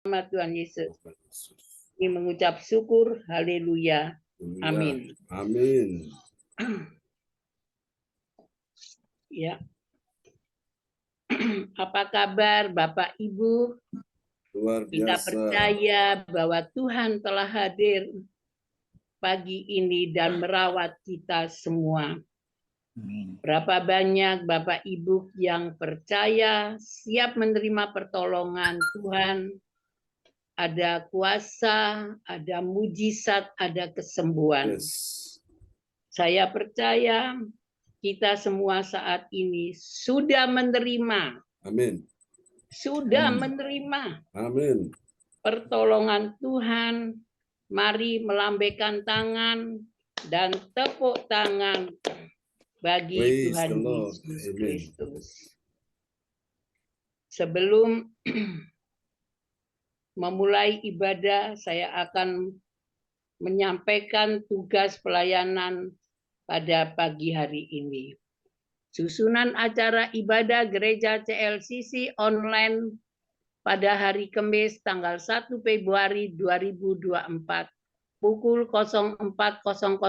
nama Tuhan Yesus. Ini mengucap syukur, haleluya, amin. Amin. Ya. Apa kabar Bapak Ibu? Luar biasa. Kita percaya bahwa Tuhan telah hadir pagi ini dan merawat kita semua. Berapa banyak Bapak Ibu yang percaya, siap menerima pertolongan Tuhan, ada kuasa, ada mujizat, ada kesembuhan. Yes. Saya percaya kita semua saat ini sudah menerima. Amin. Sudah menerima. Amin. Pertolongan Tuhan. Mari melambaikan tangan dan tepuk tangan bagi Praise Tuhan the Lord. Yesus Amen. Kristus. Sebelum memulai ibadah, saya akan menyampaikan tugas pelayanan pada pagi hari ini. Susunan acara ibadah Gereja CLCC online pada hari Kamis tanggal 1 Februari 2024 pukul 04.00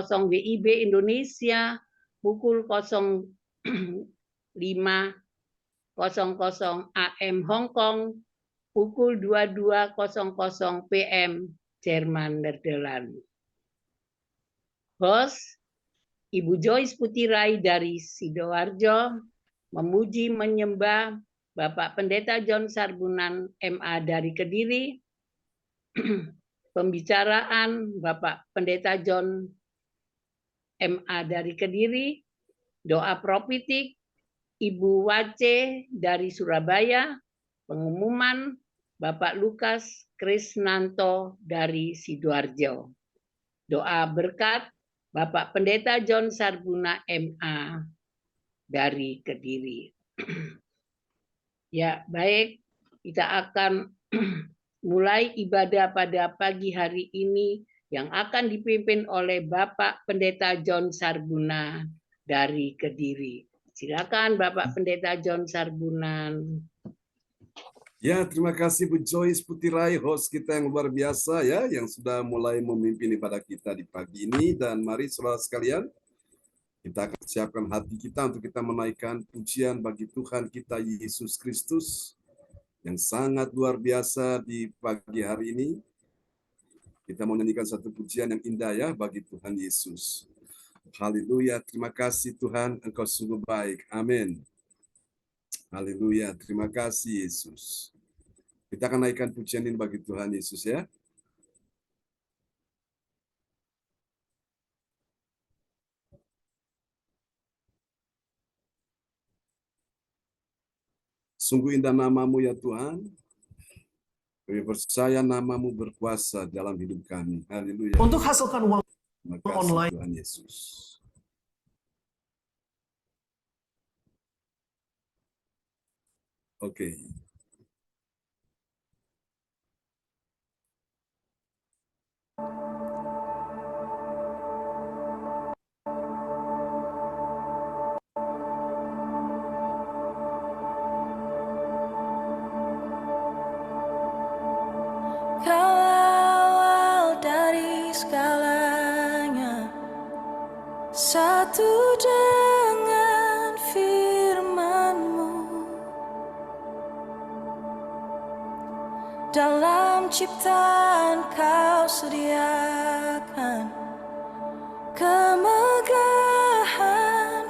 WIB Indonesia, pukul 05.00 AM Hong Kong, pukul 22.00 PM Jerman Nederland. Host Ibu Joyce Putirai dari Sidoarjo, memuji menyembah Bapak Pendeta John Sarbunan MA dari Kediri, pembicaraan Bapak Pendeta John MA dari Kediri, doa profitik Ibu Wace dari Surabaya, pengumuman Bapak Lukas Krisnanto dari Sidoarjo, doa berkat Bapak Pendeta John Sarbuna MA dari Kediri. Ya, baik, kita akan mulai ibadah pada pagi hari ini yang akan dipimpin oleh Bapak Pendeta John Sarbunan dari Kediri. Silakan Bapak Pendeta John Sarbunan. Ya, terima kasih Bu Joyce Putirai, host kita yang luar biasa ya, yang sudah mulai memimpin ibadah kita di pagi ini. Dan mari saudara sekalian, kita akan siapkan hati kita untuk kita menaikkan pujian bagi Tuhan kita Yesus Kristus yang sangat luar biasa di pagi hari ini. Kita mau nyanyikan satu pujian yang indah ya bagi Tuhan Yesus. Haleluya, terima kasih Tuhan, Engkau sungguh baik. Amin. Haleluya, terima kasih Yesus. Kita akan naikkan pujian ini bagi Tuhan Yesus ya. Sungguh indah namamu ya Tuhan. Kami percaya namamu berkuasa dalam hidup kami. Haleluya. Untuk hasilkan uang Terima kasih online. Tuhan Yesus. Oke. Kau dari segalanya, satu dengan firman-Mu. Dalam ciptaan Kau sediakan kemegahan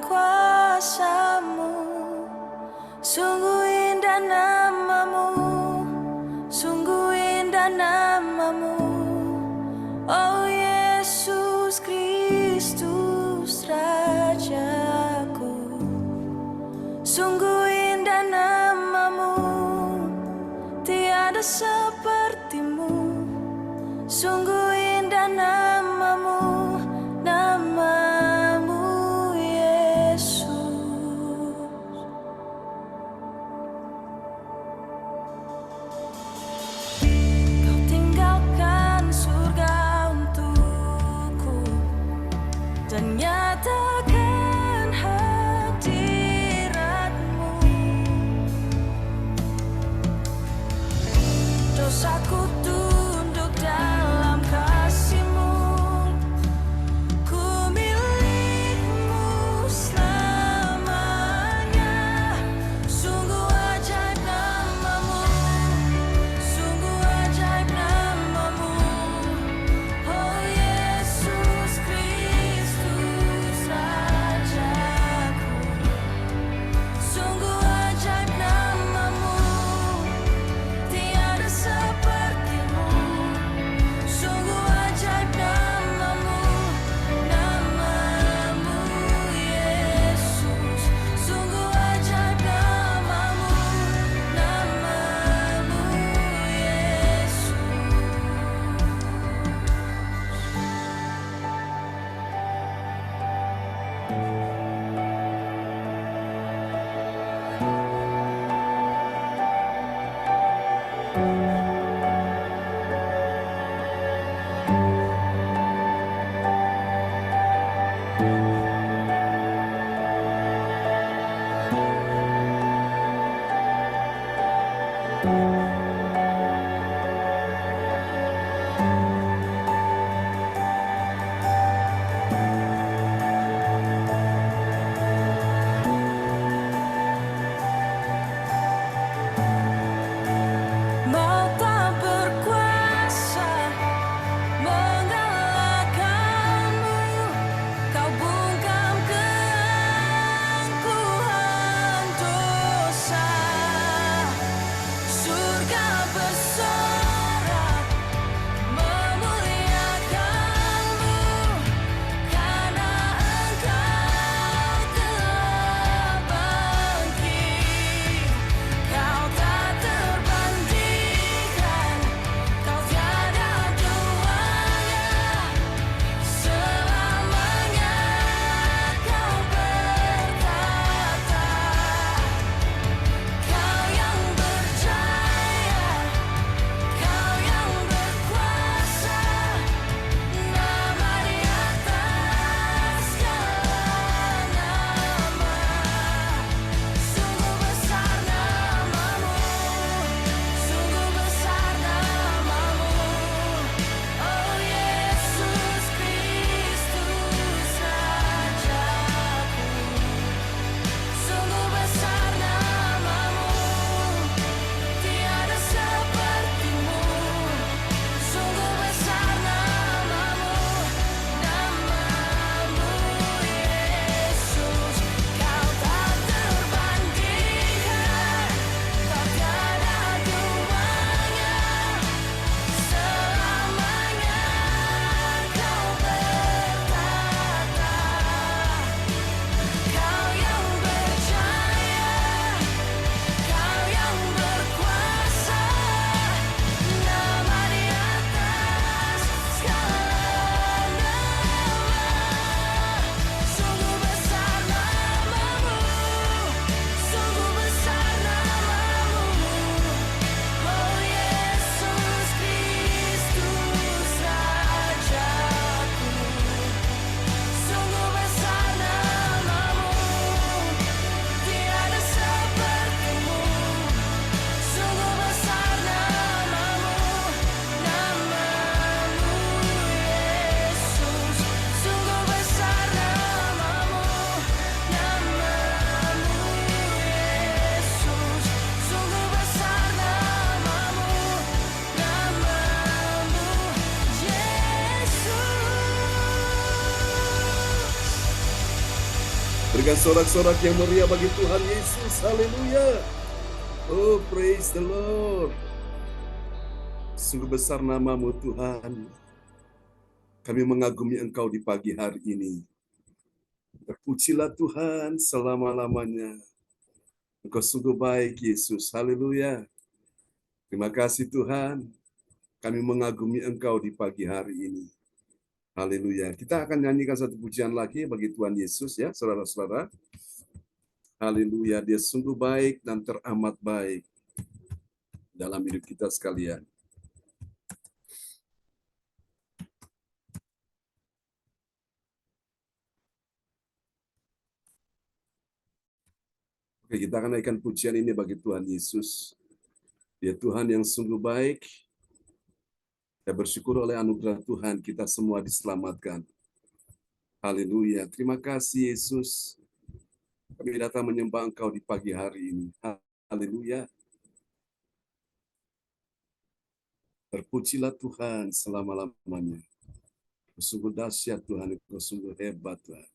kuasa-Mu. Sungguh indah nama-Mu, sungguh indah nama-Mu, oh Yesus Kristus Rajaku. Sungguh indah nama-Mu, tiada seperti-Mu. Sungguh indah nama-Mu, nama-Mu Yesus. Kau tinggalkan surga untukku dan nyatakan hadirat-Mu. Dosaku Berikan sorak-sorak yang meriah bagi Tuhan Yesus. Haleluya. Oh, praise the Lord. Sungguh besar nama-Mu Tuhan. Kami mengagumi Engkau di pagi hari ini. Terpujilah Tuhan selama-lamanya. Engkau sungguh baik, Yesus. Haleluya. Terima kasih Tuhan. Kami mengagumi Engkau di pagi hari ini. Haleluya. Kita akan nyanyikan satu pujian lagi bagi Tuhan Yesus ya, saudara-saudara. Haleluya. Dia sungguh baik dan teramat baik dalam hidup kita sekalian. Oke, kita akan naikkan pujian ini bagi Tuhan Yesus. Dia Tuhan yang sungguh baik. Saya bersyukur oleh anugerah Tuhan kita semua diselamatkan. Haleluya. Terima kasih Yesus. Kami datang menyembah Engkau di pagi hari ini. Haleluya. Terpujilah Tuhan selama-lamanya. Sungguh dahsyat Tuhan, Engkau sungguh hebat Tuhan.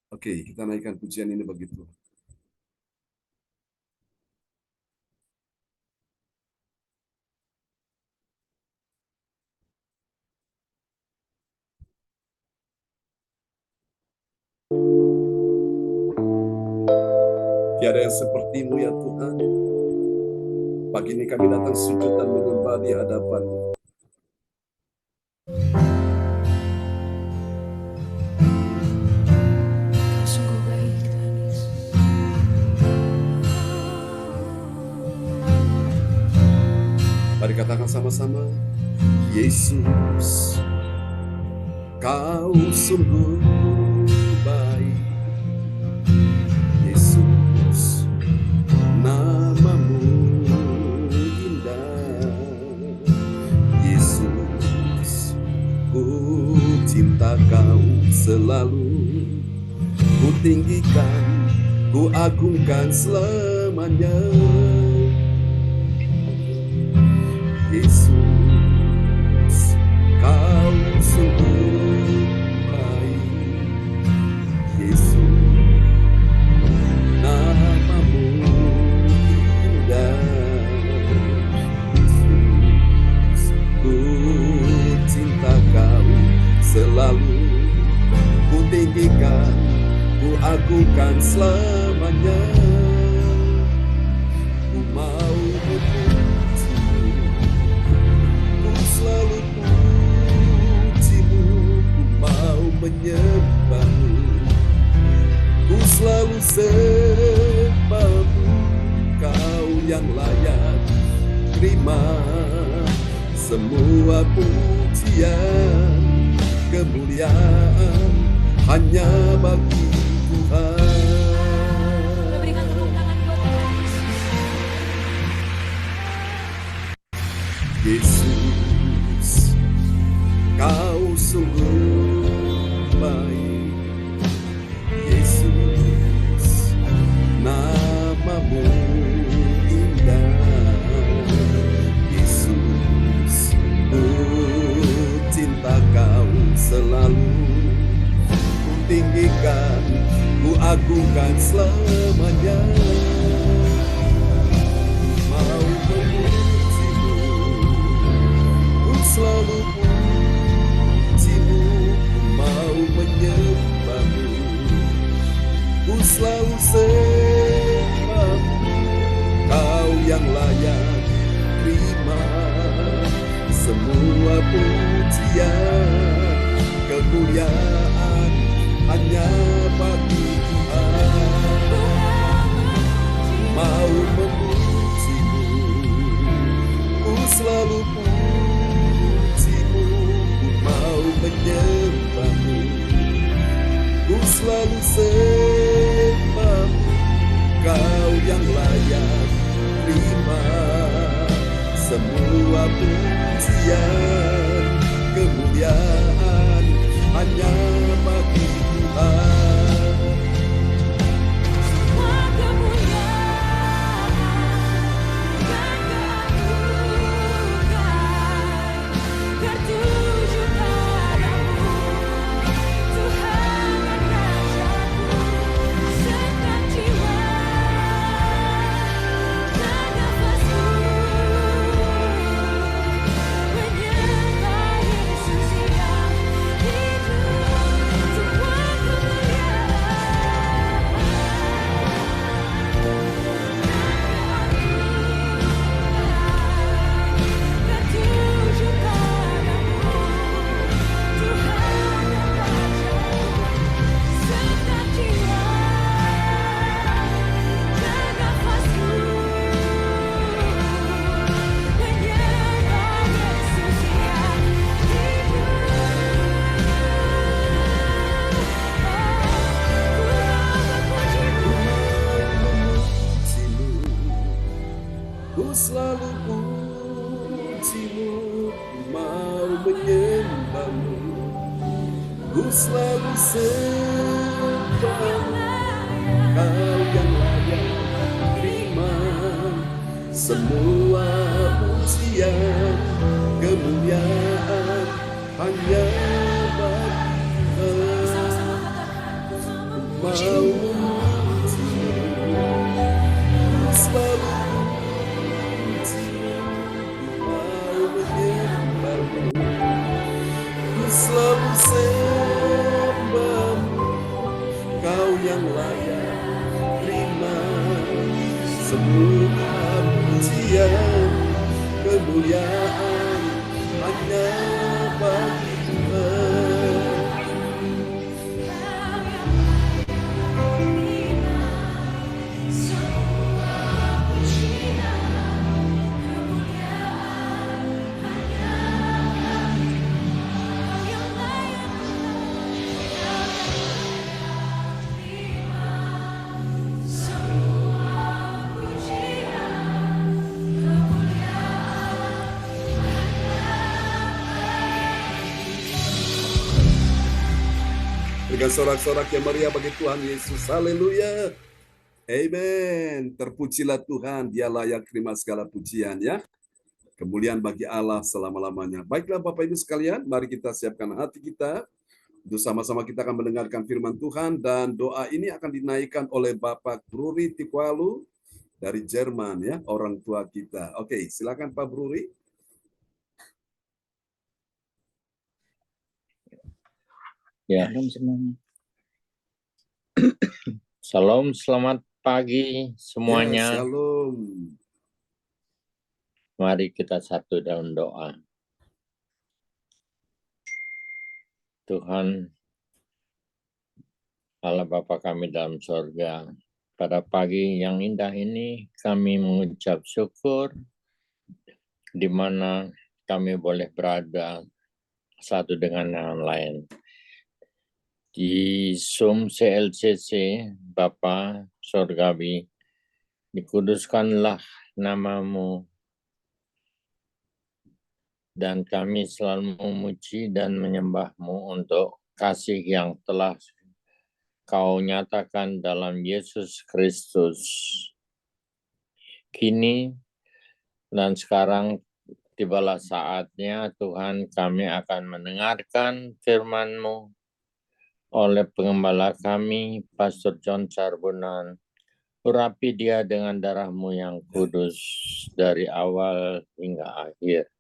Oke, kita naikkan pujian ini bagi Tuhan. Tiada yang seperti-Mu ya Tuhan. Pagi ini kami datang sujud dan menyembah di hadapan-Mu. Sungguh baik Tuhan Yesus. Mari katakan sama-sama. Yesus, Kau sungguh baik. Yesus, nama-Mu indah. Yesus, ku cinta Kau selalu. Ku tinggikan, ku agungkan selamanya. Yesus, Kau sungguh baik. Yesus, nama-Mu indah. Yesus, ku cinta Kau selalu. Ku tinggikan, ku agungkan selamanya. Ku mau memuji-Mu, ku selalu puji-Mu. Ku mau menyembah-Mu, ku selalu sembah-Mu. Kau yang layak terima semua pujian, kemuliaan hanya bagi Tuhan. Berikan tepuk tangan buat Tuhan Yesus, Yesus. Kau sungguh baik. Yesus, nama-Mu indah. Yesus, ku cinta Kau selalu. Ku tinggikan, ku agungkan selamanya. Mau memuji-Mu, ku selalu puji-Mu. Ku mau menyembah-Mu, ku selalu sembah-Mu. Kau yang layak terima semua pujian, kemuliaan hanya bagi Tuhan. Mau memuji-Mu, ku selalu puji-Mu. Ku mau menyembah-Mu, ku selalu sembah-Mu. Kau yang layak terima semua pujian, kemuliaan hanya bagi Tuhan. Semua kemuliaan dan keagungan tertuju padamu, Tuhan dan Rajaku. menyembahmu, ku selalu sembahmu. Kau yang layak terima semua pujian, kemuliaan hanya bagi Tuhan. Mau memujimu, ku selalu memujimu, mau menyembahmu, ku selalu sembahmu. Kau yang layak terima semua pujian, kemuliaan hanya bagi Tuhan. Dengan sorak-sorak yang meriah bagi Tuhan Yesus. Haleluya. Amen. Terpujilah Tuhan, Dia layak terima segala pujian ya. Kemuliaan bagi Allah selama-lamanya. Baiklah Bapak Ibu sekalian, mari kita siapkan hati kita untuk sama-sama kita akan mendengarkan firman Tuhan, dan doa ini akan dinaikkan oleh Bapak Bruri Tikwalu dari Jerman ya, orang tua kita. Oke, silakan Pak Bruri. Ya, Shalom, selamat pagi semuanya. Ya, shalom. Mari kita satu dalam doa. Tuhan, Allah Bapa kami dalam sorga, pada pagi yang indah ini kami mengucap syukur di mana kami boleh berada satu dengan yang lain. Di Zoom CLCC, Bapa Sorgawi, dikuduskanlah namamu, dan kami selalu memuji dan menyembahmu untuk kasih yang telah Kau nyatakan dalam Yesus Kristus. Kini dan sekarang tibalah saatnya Tuhan, kami akan mendengarkan firman-Mu oleh pengembala kami, Pastor John Sarbunan. Urapi dia dengan darah-Mu yang kudus dari awal hingga akhir.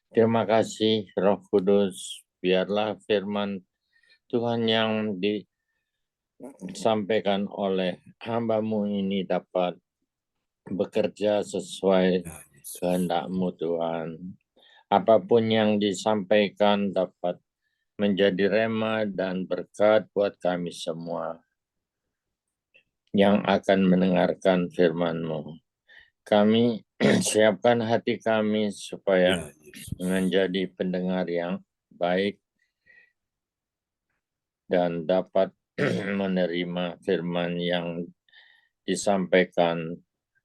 Terima kasih Roh Kudus, biarlah firman Tuhan yang disampaikan oleh hamba-Mu ini dapat bekerja sesuai kehendak-Mu Tuhan. Apapun yang disampaikan dapat menjadi rema dan berkat buat kami semua yang akan mendengarkan firman-Mu. Kami siapkan hati kami supaya menjadi pendengar yang baik dan dapat menerima firman yang disampaikan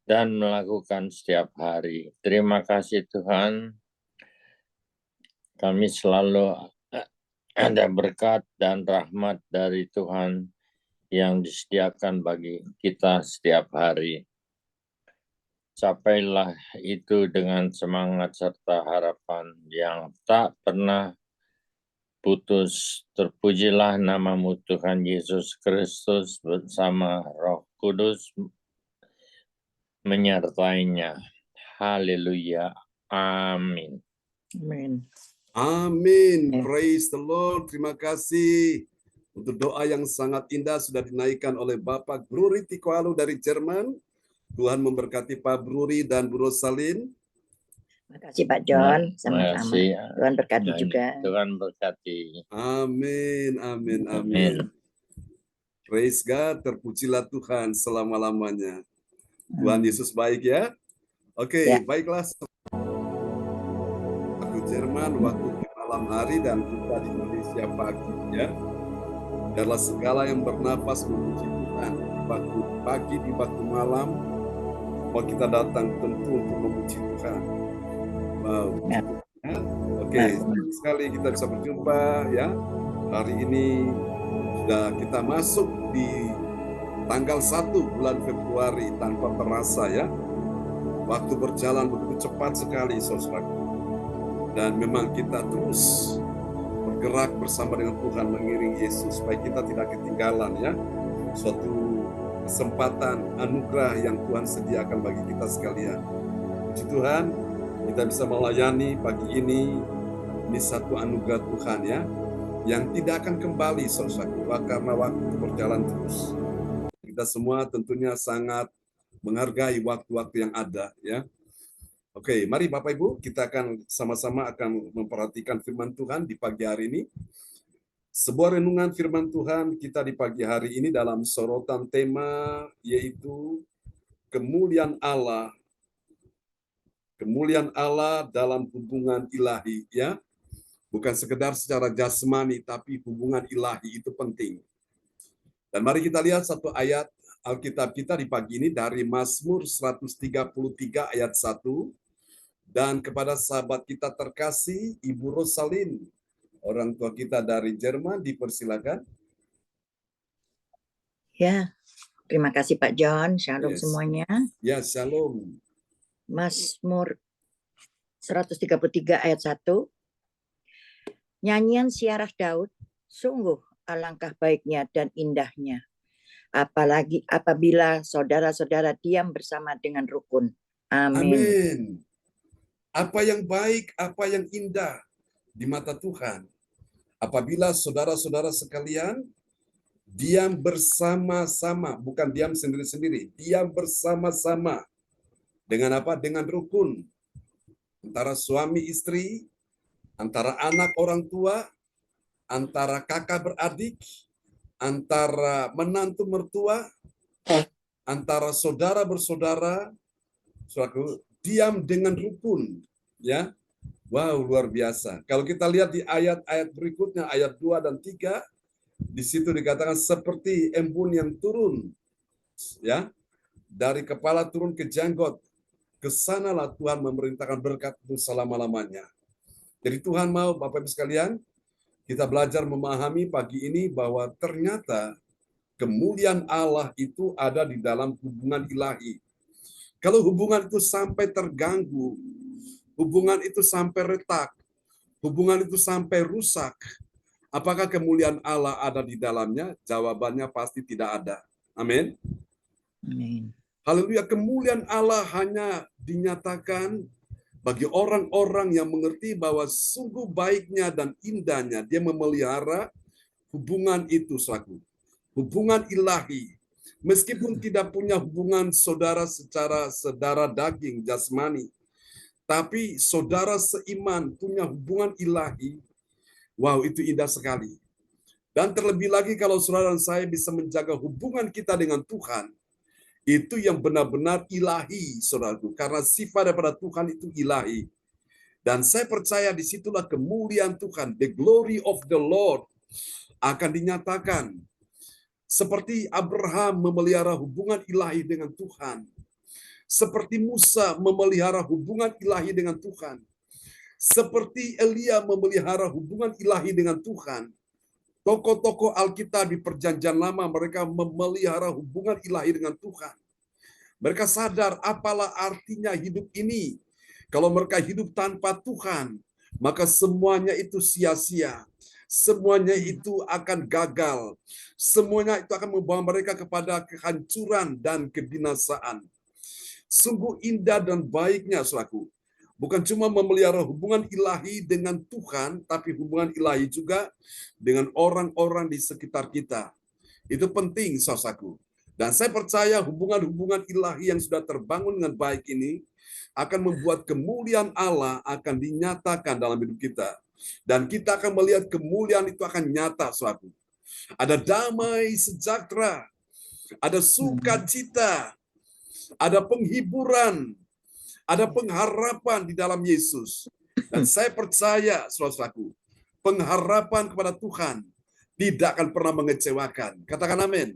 dan melakukan setiap hari. Terima kasih Tuhan. Kami selalu ada berkat dan rahmat dari Tuhan yang disediakan bagi kita setiap hari. Capailah itu dengan semangat serta harapan yang tak pernah putus. Terpujilah namamu Tuhan Yesus Kristus bersama Roh Kudus menyertainya. Haleluya. Amin. Amin. Amin. Praise the Lord. Terima kasih untuk doa yang sangat indah sudah dinaikkan oleh Bapak Bruri Tikwalu dari Jerman. Tuhan memberkati Pak Bruri dan Bu Rosalin. Terima kasih Pak John. Terima Sama-sama. kasih. Tuhan berkati juga. Tuhan berkati. Amin, amin, amin. Praise God, terpujilah Tuhan selama-lamanya. Tuhan Yesus baik ya. Oke, baiklah. Waktu Jerman, waktu di malam hari, dan kita di Indonesia pagi ya. Adalah segala yang bernafas memuji Tuhan. Di waktu pagi, di waktu malam, mau kita datang tentu untuk memuji Tuhan. Wow. Oke, senang sekali kita bisa berjumpa ya. Hari ini sudah kita masuk di tanggal 1 bulan Februari tanpa terasa ya. Waktu berjalan begitu cepat sekali, saudaraku. Dan memang kita terus bergerak bersama dengan Tuhan mengiring Yesus supaya kita tidak ketinggalan ya. Suatu kesempatan anugerah yang Tuhan sediakan bagi kita sekalian. Puji Tuhan, kita bisa melayani pagi ini satu anugerah Tuhan ya, yang tidak akan kembali saudaraku, karena waktu berjalan terus. Kita semua tentunya sangat menghargai waktu-waktu yang ada ya. Oke, mari Bapak Ibu, kita akan sama-sama akan memperhatikan firman Tuhan di pagi hari ini. Sebuah renungan firman Tuhan kita di pagi hari ini dalam sorotan tema yaitu kemuliaan Allah. Kemuliaan Allah dalam hubungan ilahi ya. Bukan sekedar secara jasmani, tapi hubungan ilahi itu penting. Dan mari kita lihat satu ayat Alkitab kita di pagi ini dari Mazmur 133 ayat 1. Dan kepada sahabat kita terkasih, Ibu Rosalin, orang tua kita dari Jerman, dipersilakan. Ya, terima kasih Pak John. Shalom Yes. semuanya. Ya, shalom. Mazmur 133 ayat 1. Nyanyian siarah Daud, sungguh alangkah baiknya dan indahnya. Apalagi apabila saudara-saudara diam bersama dengan rukun. Amin. Amin. Apa yang baik, apa yang indah di mata Tuhan. Apabila saudara-saudara sekalian diam bersama-sama, bukan diam sendiri-sendiri, diam bersama-sama. Dengan apa? Dengan rukun. Antara suami istri, antara anak orang tua, antara kakak beradik, antara menantu mertua, antara saudara bersaudara, saudaraku, diam dengan rukun, ya. Wow, luar biasa. Kalau kita lihat di ayat-ayat berikutnya, ayat 2 dan 3, di situ dikatakan seperti embun yang turun, ya, dari kepala turun ke janggut, kesanalah Tuhan memerintahkan berkat itu selama-lamanya. Jadi Tuhan mau Bapak Ibu sekalian, kita belajar memahami pagi ini bahwa ternyata kemuliaan Allah itu ada di dalam hubungan ilahi. Kalau hubungan itu sampai terganggu, hubungan itu sampai retak, hubungan itu sampai rusak, apakah kemuliaan Allah ada di dalamnya? Jawabannya pasti tidak ada. Amin. Amin. Haleluya, kemuliaan Allah hanya dinyatakan bagi orang-orang yang mengerti bahwa sungguh baiknya dan indahnya dia memelihara hubungan itu selaku hubungan ilahi. Meskipun tidak punya hubungan saudara secara saudara daging jasmani, tapi saudara seiman punya hubungan ilahi. Wow, itu indah sekali. Dan terlebih lagi kalau saudara dan saya bisa menjaga hubungan kita dengan Tuhan, itu yang benar-benar ilahi, saudaraku. Karena sifat daripada Tuhan itu ilahi. Dan saya percaya disitulah kemuliaan Tuhan, the glory of the Lord, akan dinyatakan. Seperti Abraham memelihara hubungan ilahi dengan Tuhan. Seperti Musa memelihara hubungan ilahi dengan Tuhan. Seperti Elia memelihara hubungan ilahi dengan Tuhan. Tokoh-tokoh Alkitab di Perjanjian Lama mereka memelihara hubungan ilahi dengan Tuhan. Mereka sadar apalah artinya hidup ini. Kalau mereka hidup tanpa Tuhan, maka semuanya itu sia-sia. Semuanya itu akan gagal. Semuanya itu akan membawa mereka kepada kehancuran dan kebinasaan. Sungguh indah dan baiknya, saudaraku. Bukan cuma memelihara hubungan ilahi dengan Tuhan, tapi hubungan ilahi juga dengan orang-orang di sekitar kita. Itu penting, saudaraku. Dan saya percaya hubungan-hubungan ilahi yang sudah terbangun dengan baik ini akan membuat kemuliaan Allah akan dinyatakan dalam hidup kita. Dan kita akan melihat kemuliaan itu akan nyata, saudaraku. Ada damai sejahtera, ada sukacita, ada penghiburan, ada pengharapan di dalam Yesus. Dan saya percaya, saudaraku, pengharapan kepada Tuhan tidak akan pernah mengecewakan. Katakan amin.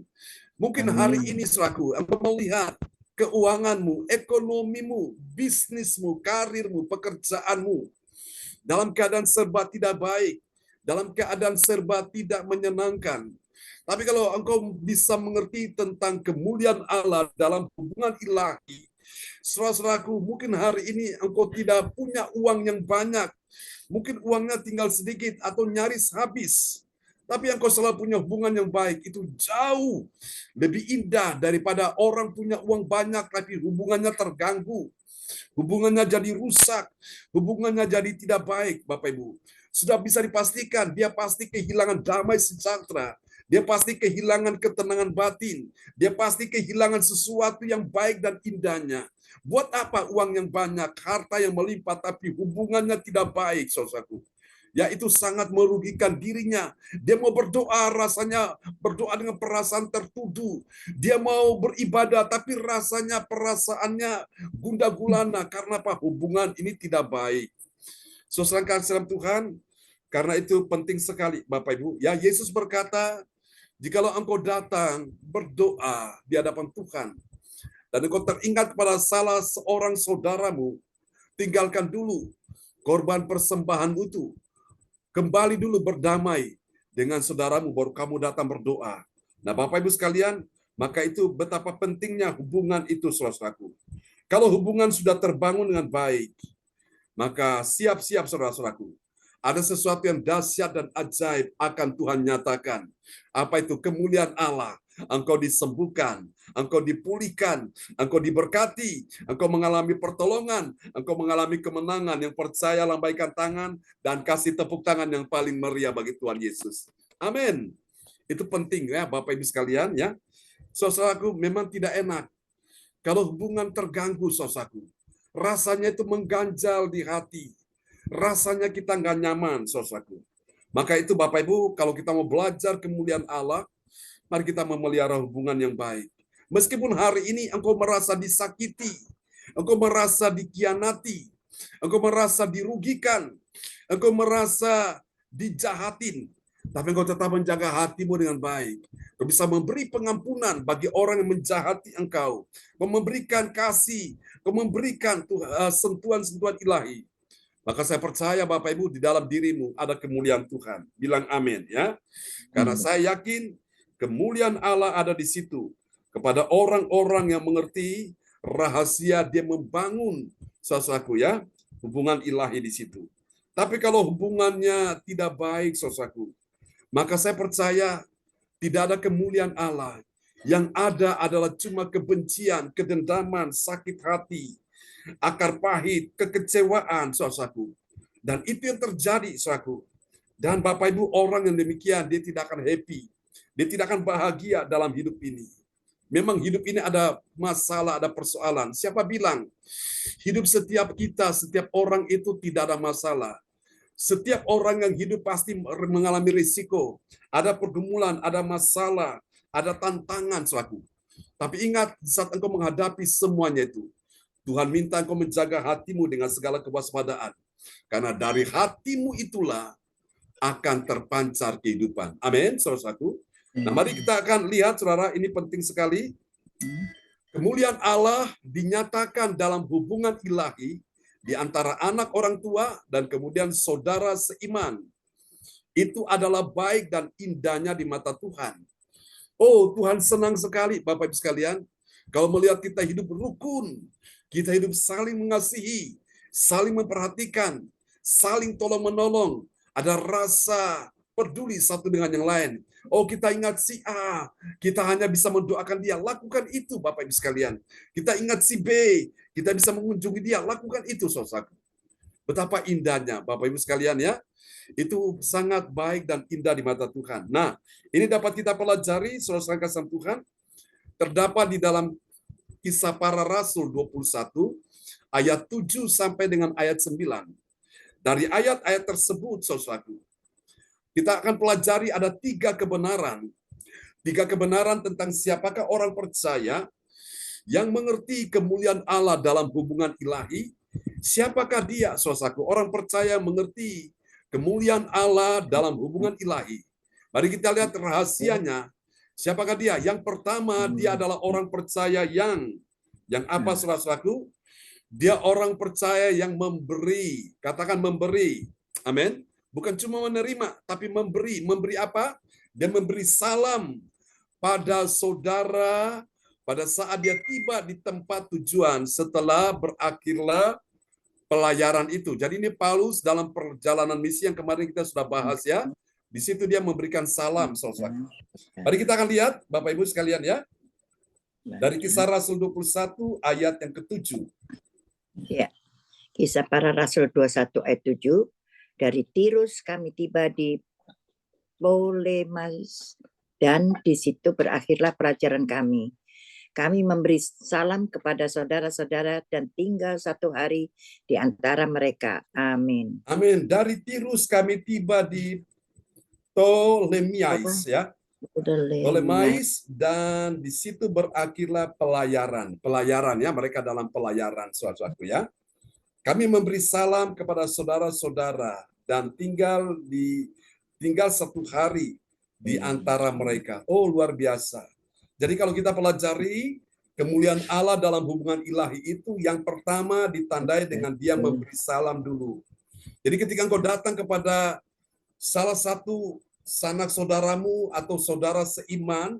Mungkin hari ini, saudaraku, engkau melihat keuanganmu, ekonomimu, bisnismu, karirmu, pekerjaanmu dalam keadaan serba tidak baik, dalam keadaan serba tidak menyenangkan. Tapi kalau engkau bisa mengerti tentang kemuliaan Allah dalam hubungan ilahi, saudara-saudaraku, mungkin hari ini engkau tidak punya uang yang banyak, mungkin uangnya tinggal sedikit atau nyaris habis. Tapi engkau selalu punya hubungan yang baik, itu jauh lebih indah daripada orang punya uang banyak tapi hubungannya terganggu. Hubungannya jadi rusak, hubungannya jadi tidak baik, Bapak Ibu. Sudah bisa dipastikan, dia pasti kehilangan damai sejahtera. Dia pasti kehilangan ketenangan batin. Dia pasti kehilangan sesuatu yang baik dan indahnya. Buat apa uang yang banyak, harta yang melimpah, tapi hubungannya tidak baik, saudaraku. Ya, itu sangat merugikan dirinya. Dia mau berdoa, rasanya berdoa dengan perasaan tertuduh. Dia mau beribadah, tapi rasanya perasaannya gundah gulana. Karena apa? Hubungan ini tidak baik. Saudara kasih dalam Tuhan, karena itu penting sekali, Bapak Ibu. Ya, Yesus berkata, jikalau engkau datang berdoa di hadapan Tuhan, dan engkau teringat kepada salah seorang saudaramu, tinggalkan dulu korban persembahanmu itu. Kembali dulu berdamai dengan saudaramu, baru kamu datang berdoa. Nah, Bapak Ibu sekalian, maka itu betapa pentingnya hubungan itu, saudaraku. Kalau hubungan sudah terbangun dengan baik, maka siap-siap, saudara-saudaraku. Ada sesuatu yang dahsyat dan ajaib akan Tuhan nyatakan. Apa itu? Kemuliaan Allah. Engkau disembuhkan, engkau dipulihkan, engkau diberkati, engkau mengalami pertolongan, engkau mengalami kemenangan. Yang percaya lambaikan tangan dan kasih tepuk tangan yang paling meriah bagi Tuhan Yesus. Amin. Itu penting ya Bapak Ibu sekalian ya. Saudaraku, memang tidak enak kalau hubungan terganggu, saudaraku. Rasanya itu mengganjal di hati. Rasanya kita nggak nyaman, saudaraku. Maka itu Bapak Ibu, kalau kita mau belajar kemuliaan Allah, mari kita memelihara hubungan yang baik. Meskipun hari ini engkau merasa disakiti, engkau merasa dikhianati, engkau merasa dirugikan, engkau merasa dijahatin, tapi engkau tetap menjaga hatimu dengan baik. Engkau bisa memberi pengampunan bagi orang yang menjahati engkau, memberikan kasih, memberikan sentuhan-sentuhan ilahi. Maka saya percaya Bapak Ibu, di dalam dirimu ada kemuliaan Tuhan. Bilang amin ya. Karena saya yakin kemuliaan Allah ada di situ kepada orang-orang yang mengerti rahasia dia membangun saudaraku ya, hubungan ilahi di situ. Tapi kalau hubungannya tidak baik saudaraku, maka saya percaya tidak ada kemuliaan Allah. Yang ada adalah cuma kebencian, kedendaman, sakit hati, akar pahit, kekecewaan saudaraku. Dan itu yang terjadi saudaraku. Dan Bapak Ibu, orang yang demikian dia tidak akan happy. Dia tidak akan bahagia dalam hidup ini. Memang hidup ini ada masalah, ada persoalan. Siapa bilang hidup setiap kita, setiap orang itu tidak ada masalah. Setiap orang yang hidup pasti mengalami risiko. Ada pergumulan, ada masalah, ada tantangan suatu. Tapi ingat, saat engkau menghadapi semuanya itu, Tuhan minta engkau menjaga hatimu dengan segala kewaspadaan. Karena dari hatimu itulah akan terpancar kehidupan. Amin, saudaraku. Nah, mari kita akan lihat, saudara, ini penting sekali. Kemuliaan Allah dinyatakan dalam hubungan ilahi di antara anak orang tua dan kemudian saudara seiman. Itu adalah baik dan indahnya di mata Tuhan. Oh, Tuhan senang sekali, Bapak Ibu sekalian, kalau melihat kita hidup rukun, kita hidup saling mengasihi, saling memperhatikan, saling tolong-menolong, ada rasa peduli satu dengan yang lain. Oh, kita ingat si A, kita hanya bisa mendoakan dia. Lakukan itu, Bapak Ibu sekalian. Kita ingat si B, kita bisa mengunjungi dia. Lakukan itu, saudara. Betapa indahnya, Bapak Ibu sekalian ya. Itu sangat baik dan indah di mata Tuhan. Nah, ini dapat kita pelajari, saudara kasih Tuhan. Terdapat di dalam Kisah Para Rasul 21, ayat 7 sampai dengan ayat 9. Dari ayat-ayat tersebut, saudaraku, kita akan pelajari ada 3 kebenaran. 3 kebenaran tentang siapakah orang percaya yang mengerti kemuliaan Allah dalam hubungan ilahi. Siapakah dia, saudaraku? Orang percaya mengerti kemuliaan Allah dalam hubungan ilahi. Mari kita lihat rahasianya. Siapakah dia? Yang pertama, dia adalah orang percaya yang apa, saudaraku? Dia orang percaya yang memberi. Katakan memberi. Amin. Bukan cuma menerima, tapi memberi. Memberi apa? Dia memberi salam pada saudara pada saat dia tiba di tempat tujuan setelah berakhirlah pelayaran itu. Jadi ini Paulus dalam perjalanan misi yang kemarin kita sudah bahas ya. Di situ dia memberikan salam, saudara. Mari kita akan lihat, Bapak Ibu sekalian ya. Dari Kisah Rasul 21 ayat yang ke-7. Ya. Kisah Para Rasul 21 ayat 7. Dari Tirus kami tiba di Ptolemais dan di situ berakhirlah pelajaran kami. Kami memberi salam kepada saudara-saudara dan tinggal 1 hari di antara mereka. Amin. Amin. Dari Tirus kami tiba di Ptolemais ya. Ptolemais dan di situ berakhirlah pelayaran. Pelayaran ya, mereka dalam pelayaran suatu ya. Kami memberi salam kepada saudara-saudara dan tinggal 1 hari di antara mereka. Oh, luar biasa. Jadi kalau kita pelajari kemuliaan Allah dalam hubungan ilahi itu yang pertama ditandai dengan dia memberi salam dulu. Jadi ketika engkau datang kepada salah satu sanak saudaramu atau saudara seiman,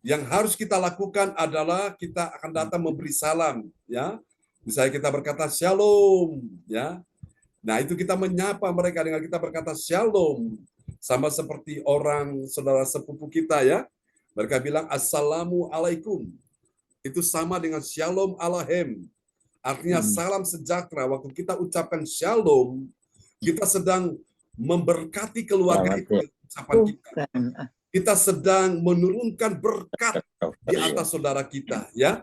yang harus kita lakukan adalah kita akan datang memberi salam, ya. Misalnya kita berkata shalom, ya. Nah, itu kita menyapa mereka dengan kita berkata shalom, sama seperti orang saudara sepupu kita ya. Mereka bilang assalamualaikum. Itu sama dengan shalom alahem. Artinya salam sejahtera. Waktu kita ucapkan shalom, kita sedang memberkati keluarga itu dengan ucapan kita. Kita sedang menurunkan berkat di atas saudara kita, ya.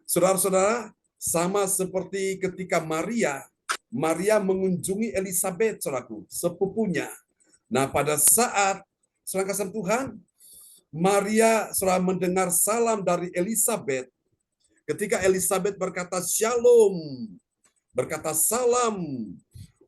Saudara-saudara, sama seperti ketika Maria mengunjungi Elisabet, saudaraku, sepupunya. Nah, pada saat saudara kasih Tuhan, Maria sudah mendengar salam dari Elisabet. Ketika Elisabet berkata shalom, berkata salam.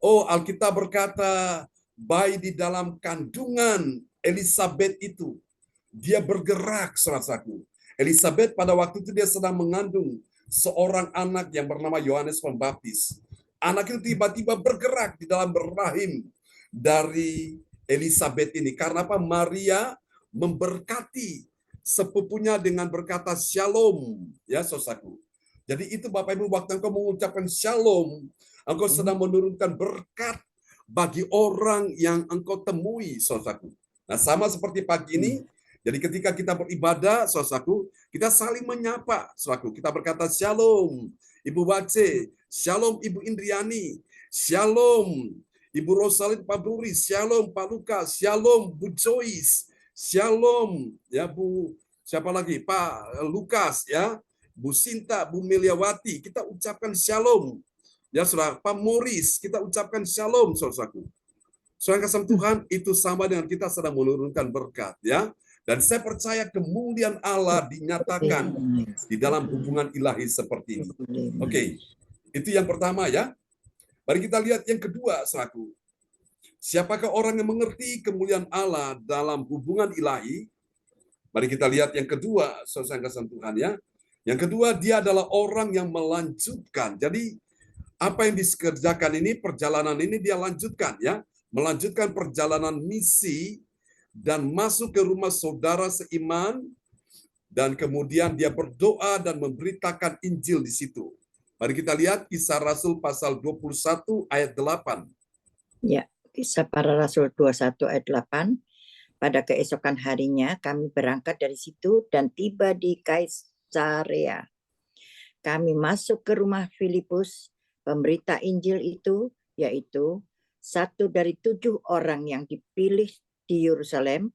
Oh, Alkitab berkata, bayi di dalam kandungan Elisabet itu, dia bergerak, saudaraku. Elisabet pada waktu itu dia sedang mengandung seorang anak yang bernama Yohanes Pembaptis. Anak itu tiba-tiba bergerak di dalam rahim dari Elisabet ini. Karena apa? Maria memberkati sepupunya dengan berkata shalom, ya saudaraku. Jadi itu Bapak Ibu, waktu engkau mengucapkan shalom, engkau sedang menurunkan berkat bagi orang yang engkau temui, saudaraku. Nah, sama seperti pagi ini, jadi ketika kita beribadah, saudaraku, kita saling menyapa, saudaraku. Kita berkata shalom, Ibu Bace, shalom Ibu Indriani, shalom Ibu Rosalin Paburi, shalom Pak Lukas, shalom Bu Joyce, shalom ya Bu, siapa lagi? Pak Lukas ya, Bu Sinta, Bu Meliawati, kita ucapkan shalom. Ya saudara, Pak Morris, kita ucapkan shalom, saudaraku. Saudara kasih Tuhan, itu sama dengan kita sedang menurunkan berkat ya. Dan saya percaya kemuliaan Allah dinyatakan di dalam hubungan ilahi seperti ini. Oke, itu yang pertama ya. Mari kita lihat yang kedua, saudaraku. Siapakah orang yang mengerti kemuliaan Allah dalam hubungan ilahi? Mari kita lihat yang kedua, saudara kasih Tuhan ya. Yang kedua, dia adalah orang yang melanjutkan. Jadi apa yang dikerjakan ini, perjalanan ini dia lanjutkan ya. Melanjutkan perjalanan misi dan masuk ke rumah saudara seiman, dan kemudian dia berdoa dan memberitakan Injil di situ. Mari kita lihat Kisah Rasul pasal 21 ayat 8. Ya, Kisah Para Rasul 21 ayat 8. Pada keesokan harinya kami berangkat dari situ dan tiba di Kaisarea. Kami masuk ke rumah Filipus, pemberita Injil itu, yaitu satu dari 7 orang yang dipilih di Yerusalem,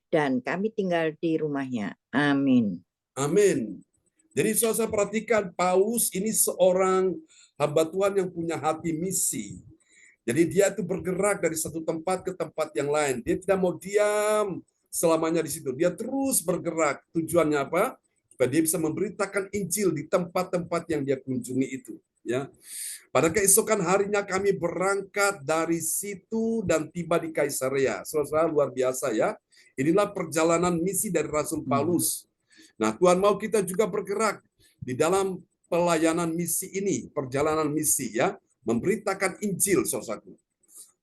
dan kami tinggal di rumahnya. Amin. Amin. Jadi saudara perhatikan, Paulus ini seorang hamba Tuhan yang punya hati misi. Jadi dia itu bergerak dari satu tempat ke tempat yang lain. Dia tidak mau diam selamanya di situ. Dia terus bergerak. Tujuannya apa? Supaya dia bisa memberitakan Injil di tempat-tempat yang dia kunjungi itu. Ya. Pada keesokan harinya kami berangkat dari situ dan tiba di Kaisarea. Saudara, luar biasa ya. Inilah perjalanan misi dari Rasul Paulus. Nah, Tuhan mau kita juga bergerak di dalam pelayanan misi ini, perjalanan misi ya, memberitakan Injil, saudaraku.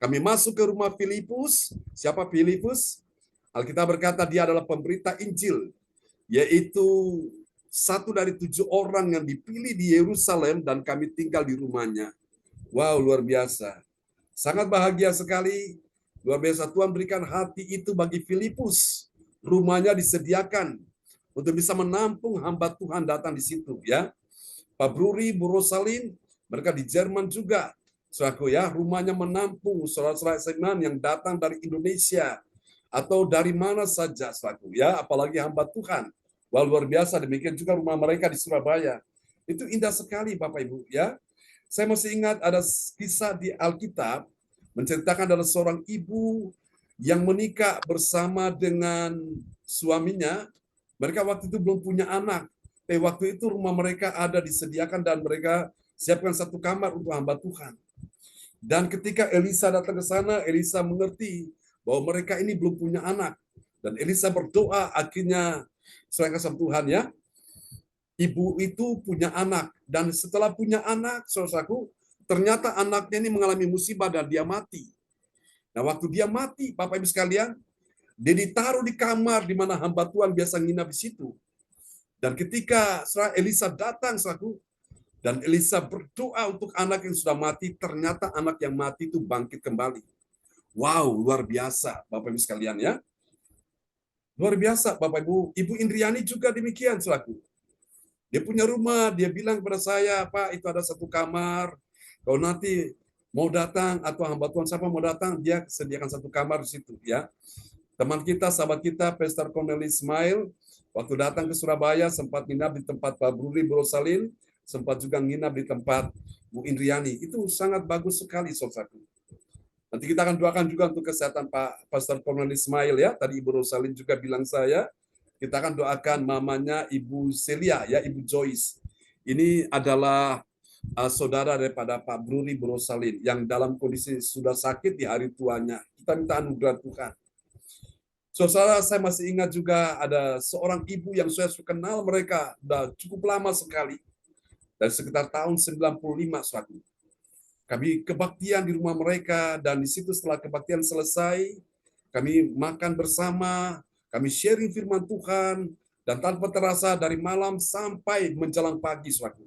Kami masuk ke rumah Filipus. Siapa Filipus? Alkitab berkata dia adalah pemberita Injil, yaitu satu dari 7 orang yang dipilih di Yerusalem dan kami tinggal di rumahnya. Wow, luar biasa. Sangat bahagia sekali. Luar biasa Tuhan berikan hati itu bagi Filipus. Rumahnya disediakan untuk bisa menampung hamba Tuhan datang di situ ya. Pak Bruri, Bu Rosalin, mereka di Jerman juga. Saudaraku ya, rumahnya menampung saudara-saudara seiman yang datang dari Indonesia atau dari mana saja, saudaraku ya, apalagi hamba Tuhan. Wah, luar biasa. Demikian juga rumah mereka di Surabaya. Itu indah sekali Bapak Ibu ya. Saya masih ingat ada kisah di Alkitab menceritakan adalah seorang ibu yang menikah bersama dengan suaminya. Mereka waktu itu belum punya anak. Waktu itu rumah mereka ada disediakan dan mereka siapkan satu kamar untuk hamba Tuhan. Dan ketika Elisa datang ke sana, Elisa mengerti bahwa mereka ini belum punya anak. Dan Elisa berdoa, akhirnya serahkan sama Tuhan ya. Ibu itu punya anak. Dan setelah punya anak, saudaraku, ternyata anaknya ini mengalami musibah dan dia mati. Nah, waktu dia mati, Bapak Ibu sekalian, dia ditaruh di kamar di mana hamba Tuhan biasa nginap di situ. Dan ketika Elisa datang, saudaraku, dan Elisa berdoa untuk anak yang sudah mati, ternyata anak yang mati itu bangkit kembali. Wow, luar biasa, Bapak Ibu sekalian ya. Luar biasa, Bapak Ibu. Ibu Indriani juga demikian, saudaraku. Dia punya rumah, dia bilang kepada saya, Pak, itu ada satu kamar. Kalau nanti mau datang atau hamba Tuhan siapa mau datang, dia sediakan satu kamar di situ ya. Teman kita, sahabat kita, Pastor Cornelis Ismail, waktu datang ke Surabaya sempat nginap di tempat Pak Bruri Brosalin, sempat juga nginap di tempat Bu Indriani. Itu sangat bagus sekali, saudaraku. Nanti kita akan doakan juga untuk kesehatan Pak Pastor Cornelis Ismail ya. Tadi Ibu Rosalin juga bilang saya, kita akan doakan mamanya Ibu Celia ya, Ibu Joyce. Ini adalah saudara daripada Pak Bruri Brosalin yang dalam kondisi sudah sakit di hari tuanya. Kita minta anugerah Tuhan. Saudara, saya masih ingat juga ada seorang ibu yang saya kenal mereka sudah cukup lama sekali. Dari sekitar tahun 95, suatu. Kami kebaktian di rumah mereka dan di situ setelah kebaktian selesai, kami makan bersama, kami sharing firman Tuhan, dan tanpa terasa dari malam sampai menjelang pagi, suatu.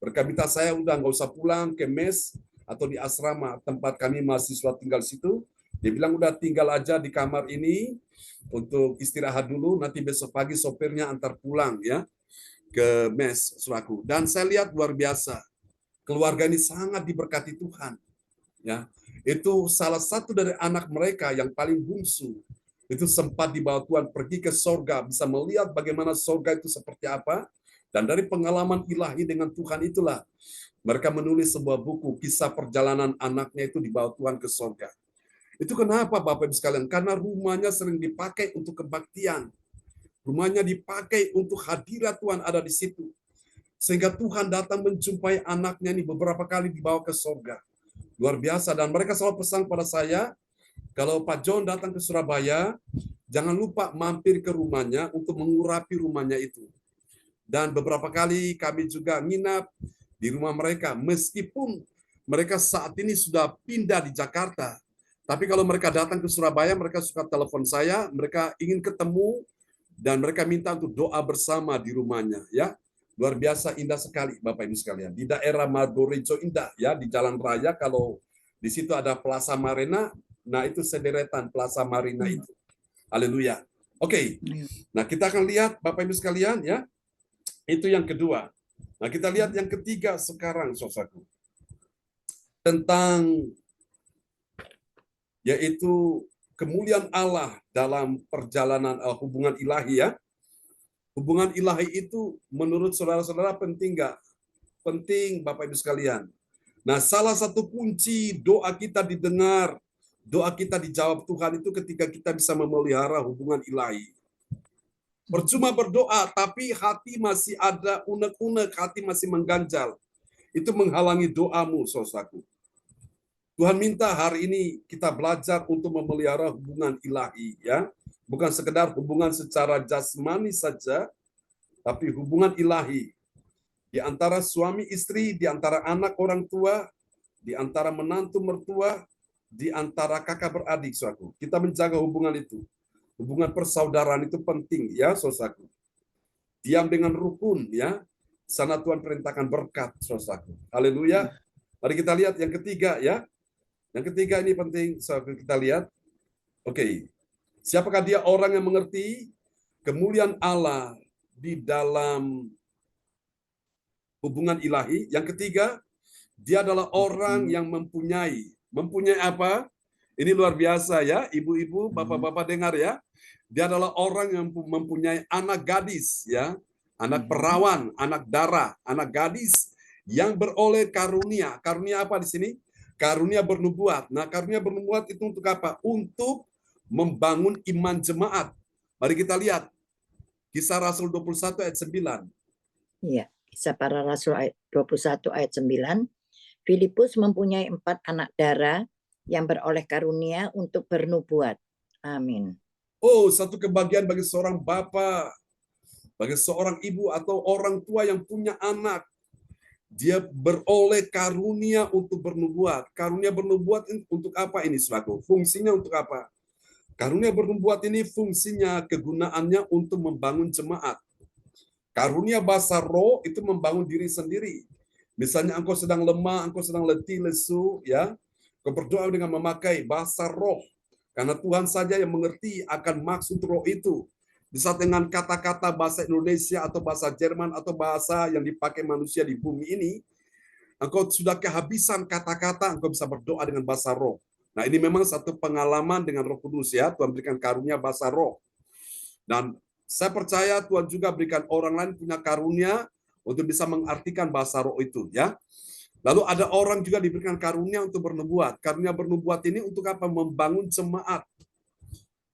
Mereka minta saya udah nggak usah pulang ke mes atau di asrama tempat kami mahasiswa tinggal situ. Dia bilang udah tinggal aja di kamar ini untuk istirahat dulu. Nanti besok pagi sopirnya antar pulang ya ke mes, suatu. Dan saya lihat luar biasa. Keluarga ini sangat diberkati Tuhan. Ya, itu salah satu dari anak mereka yang paling bungsu. Itu sempat dibawa Tuhan pergi ke sorga, bisa melihat bagaimana sorga itu seperti apa. Dan dari pengalaman ilahi dengan Tuhan itulah, mereka menulis sebuah buku, kisah perjalanan anaknya itu dibawa Tuhan ke sorga. Itu kenapa Bapak Ibu sekalian? Karena rumahnya sering dipakai untuk kebaktian. Rumahnya dipakai untuk hadirat Tuhan ada di situ. Sehingga Tuhan datang menjumpai anaknya ini beberapa kali dibawa ke sorga. Luar biasa. Dan mereka selalu pesan pada saya, kalau Pak John datang ke Surabaya, jangan lupa mampir ke rumahnya untuk mengurapi rumahnya itu. Dan beberapa kali kami juga nginap di rumah mereka, meskipun mereka saat ini sudah pindah di Jakarta. Tapi kalau mereka datang ke Surabaya, mereka suka telepon saya, mereka ingin ketemu, dan mereka minta untuk doa bersama di rumahnya. Ya, luar biasa indah sekali, Bapak Ibu sekalian. Di daerah Margorejo indah, ya, di Jalan Raya, kalau di situ ada Plaza Marina, nah itu sederetan Plaza Marina itu. Haleluya. Oke. Nah, kita akan lihat Bapak Ibu sekalian ya. Itu yang kedua. Nah, kita lihat yang ketiga sekarang, saudaraku. Tentang yaitu kemuliaan Allah dalam perjalanan hubungan ilahi ya. Hubungan ilahi itu menurut saudara-saudara penting nggak? Penting, Bapak Ibu sekalian. Nah, salah satu kunci doa kita didengar, doa kita dijawab Tuhan itu ketika kita bisa memelihara hubungan ilahi. Percuma berdoa, tapi hati masih ada unek-unek, hati masih mengganjal. Itu menghalangi doamu, saudaraku. Tuhan minta hari ini kita belajar untuk memelihara hubungan ilahi, ya. Bukan sekedar hubungan secara jasmani saja, tapi hubungan ilahi. Di antara suami istri, di antara anak orang tua, di antara menantu mertua, di antara kakak beradik, saudaraku. Kita menjaga hubungan itu. Hubungan persaudaraan itu penting, ya, saudaraku. Diam dengan rukun, ya. Sana Tuhan perintahkan berkat, saudaraku. Haleluya. Mari kita lihat yang ketiga, ya. Yang ketiga ini penting, saudaraku, kita lihat. Oke. Siapakah dia? Orang yang mengerti kemuliaan Allah di dalam hubungan ilahi. Yang ketiga, dia adalah orang yang mempunyai apa? Ini luar biasa, ya, ibu-ibu, bapak-bapak, dengar, ya. Dia adalah orang yang mempunyai anak gadis, ya, anak perawan, anak darah, anak gadis yang beroleh karunia. Karunia apa di sini? Karunia bernubuat. Nah, karunia bernubuat itu untuk apa? Untuk membangun iman jemaat. Mari kita lihat Kisah Rasul 21 ayat 9. Iya, Kisah Para Rasul ayat 21 ayat 9. Filipus mempunyai 4 anak darah yang beroleh karunia untuk bernubuat. Amin. Oh, satu kebahagiaan bagi seorang bapak, bagi seorang ibu atau orang tua yang punya anak. Dia beroleh karunia untuk bernubuat. Karunia bernubuat untuk apa ini, saudaraku? Fungsinya untuk apa? Karunia bernubuat ini fungsinya, kegunaannya untuk membangun jemaat. Karunia bahasa roh itu membangun diri sendiri. Misalnya engkau sedang lemah, engkau sedang letih, lesu, ya. Kau berdoa dengan memakai bahasa roh. Karena Tuhan saja yang mengerti akan maksud roh itu. Bisa dengan kata-kata bahasa Indonesia atau bahasa Jerman atau bahasa yang dipakai manusia di bumi ini, engkau sudah kehabisan kata-kata, engkau bisa berdoa dengan bahasa roh. Nah, ini memang satu pengalaman dengan Roh Kudus, ya. Tuhan berikan karunia bahasa roh. Dan saya percaya Tuhan juga berikan orang lain punya karunia untuk bisa mengartikan bahasa roh itu, ya. Lalu ada orang juga diberikan karunia untuk bernubuat. Karunia bernubuat ini untuk apa? Membangun jemaat.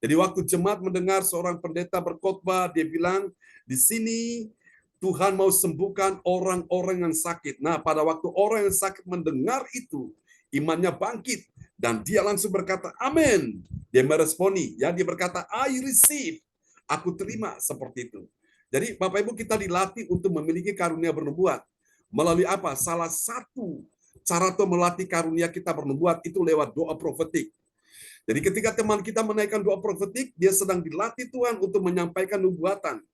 Jadi waktu jemaat mendengar seorang pendeta berkhotbah, dia bilang, di sini Tuhan mau sembuhkan orang-orang yang sakit. Nah, pada waktu orang yang sakit mendengar itu, imannya bangkit. Dan dia langsung berkata, amin. Dia meresponi, ya, dia berkata, I receive. Aku terima, seperti itu. Jadi Bapak Ibu, kita dilatih untuk memiliki karunia bernubuat. Melalui apa? Salah satu cara untuk melatih karunia kita bernubuat itu lewat doa profetik. Jadi ketika teman kita menaikkan doa profetik, dia sedang dilatih Tuhan untuk menyampaikan nubuatan.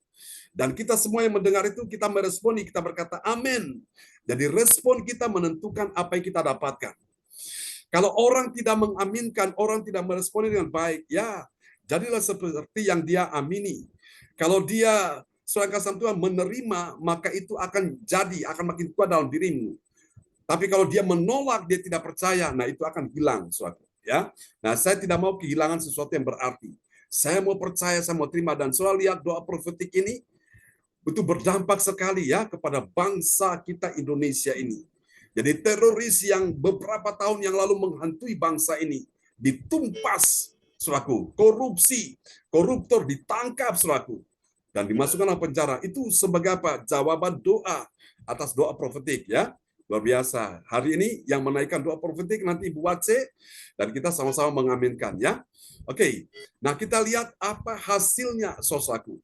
Dan kita semua yang mendengar itu, kita meresponi, kita berkata amin. Jadi respon kita menentukan apa yang kita dapatkan. Kalau orang tidak mengaminkan, orang tidak meresponi dengan baik, ya jadilah seperti yang dia amini. Kalau dia saudara kasih Tuhan menerima, maka itu akan jadi, akan makin kuat dalam dirimu. Tapi kalau dia menolak, dia tidak percaya, nah itu akan hilang suatu, ya. Nah, saya tidak mau kehilangan sesuatu yang berarti. Saya mau percaya, saya mau terima, dan selalu lihat doa profetik ini itu berdampak sekali, ya, kepada bangsa kita Indonesia ini. Jadi teroris yang beberapa tahun yang lalu menghantui bangsa ini ditumpas, saudaraku. Korupsi, koruptor ditangkap, saudaraku, dan dimasukkan dalam penjara. Itu sebagai apa? Jawaban doa atas doa profetik, ya. Luar biasa. Hari ini yang menaikkan doa profetik nanti Ibu Wace, dan kita sama-sama mengaminkan, ya. Oke. Nah, kita lihat apa hasilnya, saudaraku.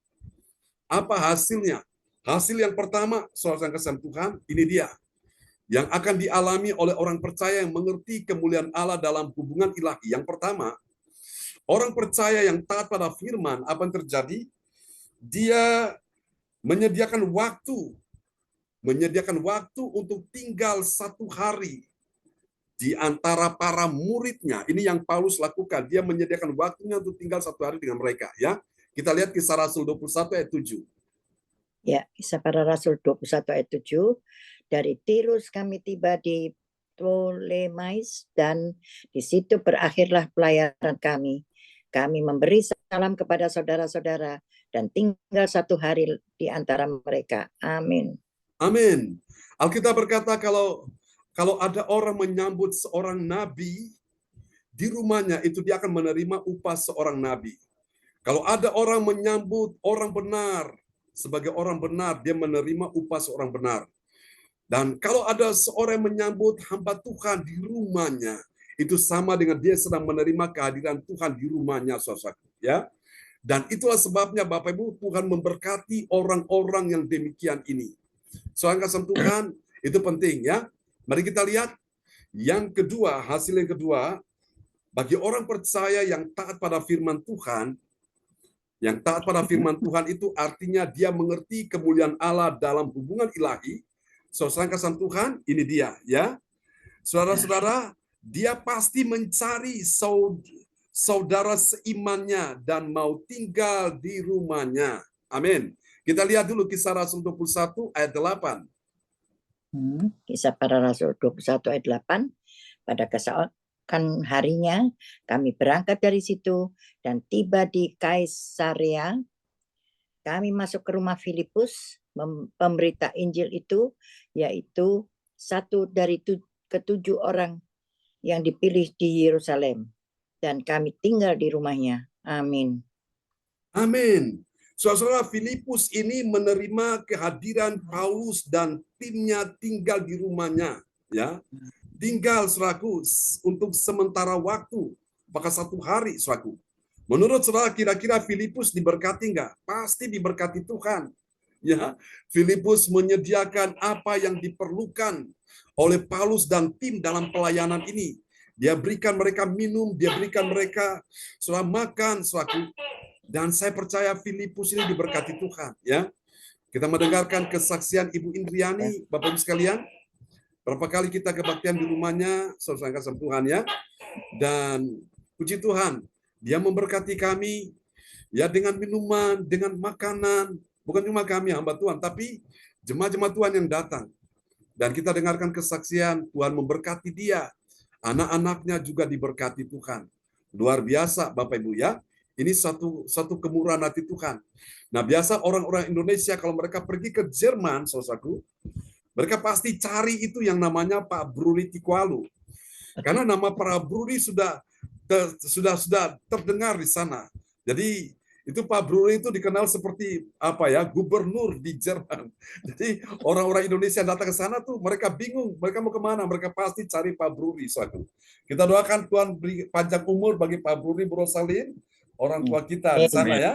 Apa hasilnya? Hasil yang pertama, saudara yang kasih Tuhan, ini dia. Yang akan dialami oleh orang percaya yang mengerti kemuliaan Allah dalam hubungan ilahi. Yang pertama, orang percaya yang taat pada firman, apa yang terjadi? Dia menyediakan waktu untuk tinggal 1 hari di antara para muridnya. Ini yang Paulus lakukan. Dia menyediakan waktunya untuk tinggal 1 hari dengan mereka, ya. Kita lihat Kisah Rasul 21 ayat 7. Ya, Kisah Para Rasul 21 ayat 7. Dari Tirus kami tiba di Ptolemais, dan di situ berakhirlah pelayanan kami. Kami memberi salam kepada saudara-saudara dan tinggal 1 hari di antara mereka. Amin. Amin. Alkitab berkata kalau ada orang menyambut seorang nabi di rumahnya, itu dia akan menerima upah seorang nabi. Kalau ada orang menyambut orang benar sebagai orang benar, dia menerima upah seorang benar. Dan kalau ada seorang yang menyambut hamba Tuhan di rumahnya, itu sama dengan dia sedang menerima kehadiran Tuhan di rumahnya, saudaraku, ya. Dan itulah sebabnya Bapak Ibu, Tuhan memberkati orang-orang yang demikian ini. Soal kasih Tuhan itu penting, ya. Mari kita lihat yang kedua, hasil yang kedua, bagi orang percaya yang taat pada firman Tuhan, yang taat pada firman Tuhan itu artinya dia mengerti kemuliaan Allah dalam hubungan ilahi. Saudara kasih Tuhan, ini dia ya. Saudara-saudara, dia pasti mencari saudara seimannya dan mau tinggal di rumahnya. Amin. Kita lihat dulu Kisah Rasul 21 ayat 8. Kisah Para Rasul 21 ayat 8. Pada keesokan harinya kami berangkat dari situ dan tiba di Kaisarea. Kami masuk ke rumah Filipus, pemberita Injil itu, yaitu satu dari ketujuh orang yang dipilih di Yerusalem. Dan kami tinggal di rumahnya. Amin. Amin. Saudara, Filipus ini menerima kehadiran Paulus dan timnya tinggal di rumahnya, ya. Tinggal saudaraku untuk sementara waktu, bahkan 1 hari saudaraku. Menurut saudara kira-kira Filipus diberkati enggak? Pasti diberkati Tuhan. Ya, Filipus menyediakan apa yang diperlukan oleh Paulus dan tim dalam pelayanan ini. Dia berikan mereka minum, dia berikan mereka saudara makan saudaraku. Dan saya percaya Filipus ini diberkati Tuhan, ya. Kita mendengarkan kesaksian Ibu Indriani, Bapak Ibu sekalian. Berapa kali kita kebaktian di rumahnya, saudara kasih Tuhan ya. Dan puji Tuhan, dia memberkati kami ya dengan minuman, dengan makanan. Bukan cuma kami hamba Tuhan, tapi jemaat-jemaat Tuhan yang datang. Dan kita dengarkan kesaksian Tuhan memberkati dia. Anak-anaknya juga diberkati Tuhan. Luar biasa Bapak Ibu ya. Ini satu kemurahan hati Tuhan. Nah, biasa orang-orang Indonesia kalau mereka pergi ke Jerman, saudaraku, mereka pasti cari itu yang namanya Pak Bruri Tikualu. Karena nama para Bruri sudah terdengar di sana. Jadi itu Pak Bruri itu dikenal seperti apa ya, gubernur di Jerman. Jadi orang-orang Indonesia yang datang ke sana tuh mereka bingung, mereka mau kemana? Mereka pasti cari Pak Bruri, saudaraku. Kita doakan Tuhan beri panjang umur bagi Pak Bruri Brosalin, orang tua kita di sana ya.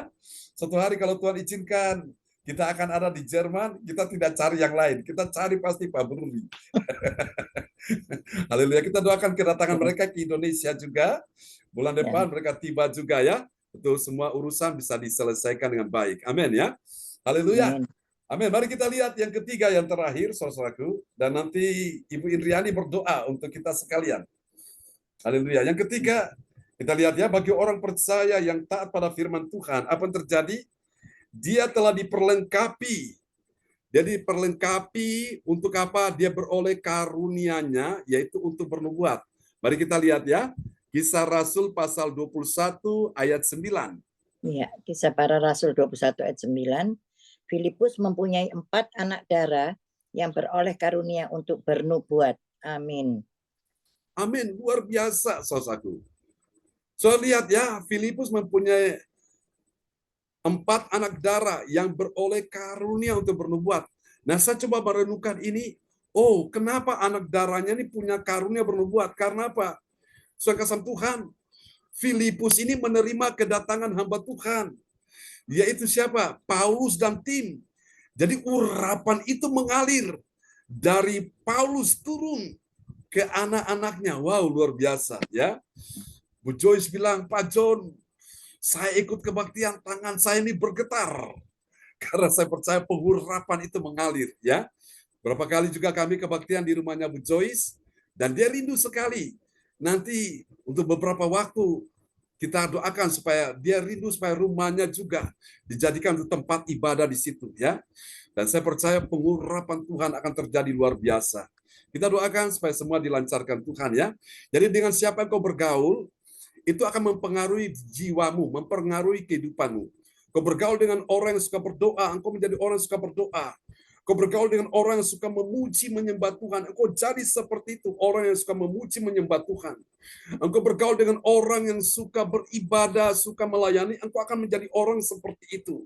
Suatu hari kalau Tuhan izinkan, kita akan ada di Jerman, kita tidak cari yang lain. Kita cari pasti Pak Bruri. Haleluya. Kita doakan kedatangan mereka ke Indonesia juga. Bulan depan mereka tiba juga ya. Betul, semua urusan bisa diselesaikan dengan baik. Amin ya. Haleluya. Amin. Mari kita lihat yang ketiga, yang terakhir, saudaraku. Dan nanti Ibu Indriani berdoa untuk kita sekalian. Haleluya. Yang ketiga, kita lihat ya, bagi orang percaya yang taat pada firman Tuhan, apa yang terjadi? Dia telah diperlengkapi. Dia diperlengkapi untuk apa? Dia beroleh karunia-Nya, yaitu untuk bernubuat. Mari kita lihat ya, Kisah Rasul pasal 21 ayat 9. Ya, Kisah Para Rasul 21 ayat 9. Filipus mempunyai 4 anak darah yang beroleh karunia untuk bernubuat. Amin. Amin. Luar biasa, saudaraku. So, lihat ya, Filipus mempunyai 4 anak darah yang beroleh karunia untuk bernubuat. Nah, saya coba merenungkan ini. Oh, kenapa anak darahnya ini punya karunia bernubuat? Karena apa? Saudara kasih Tuhan, Filipus ini menerima kedatangan hamba Tuhan. Yaitu siapa? Paulus dan tim. Jadi urapan itu mengalir dari Paulus turun ke anak-anaknya. Wow, luar biasa ya. Bu Joyce bilang, Pak John, saya ikut kebaktian, tangan saya ini bergetar. Karena saya percaya pengurapan itu mengalir. Ya. Berapa kali juga kami kebaktian di rumahnya Bu Joyce, dan dia rindu sekali. Nanti untuk beberapa waktu kita doakan supaya dia rindu supaya rumahnya juga dijadikan untuk tempat ibadah di situ. Ya. Dan saya percaya pengurapan Tuhan akan terjadi luar biasa. Kita doakan supaya semua dilancarkan Tuhan ya. Jadi dengan siapa engkau bergaul, itu akan mempengaruhi jiwamu, mempengaruhi kehidupanmu. Kau bergaul dengan orang yang suka berdoa, engkau menjadi orang yang suka berdoa. Kau bergaul dengan orang yang suka memuji, menyembah Tuhan, engkau jadi seperti itu, orang yang suka memuji, menyembah Tuhan. Engkau bergaul dengan orang yang suka beribadah, suka melayani, engkau akan menjadi orang seperti itu.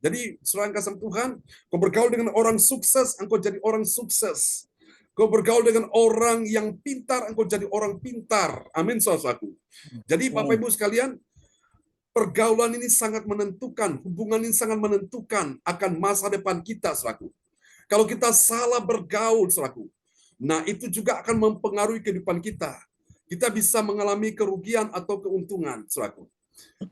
Jadi, saudara kasih Tuhan, kau bergaul dengan orang sukses, engkau jadi orang sukses. Kau bergaul dengan orang yang pintar, engkau jadi orang pintar. Amin, saudaraku. Jadi Bapak Ibu sekalian, pergaulan ini sangat menentukan, hubungan ini sangat menentukan akan masa depan kita, saudaraku. Kalau kita salah bergaul, saudaraku, nah itu juga akan mempengaruhi kehidupan kita. kita bisa mengalami kerugian atau keuntungan, saudaraku.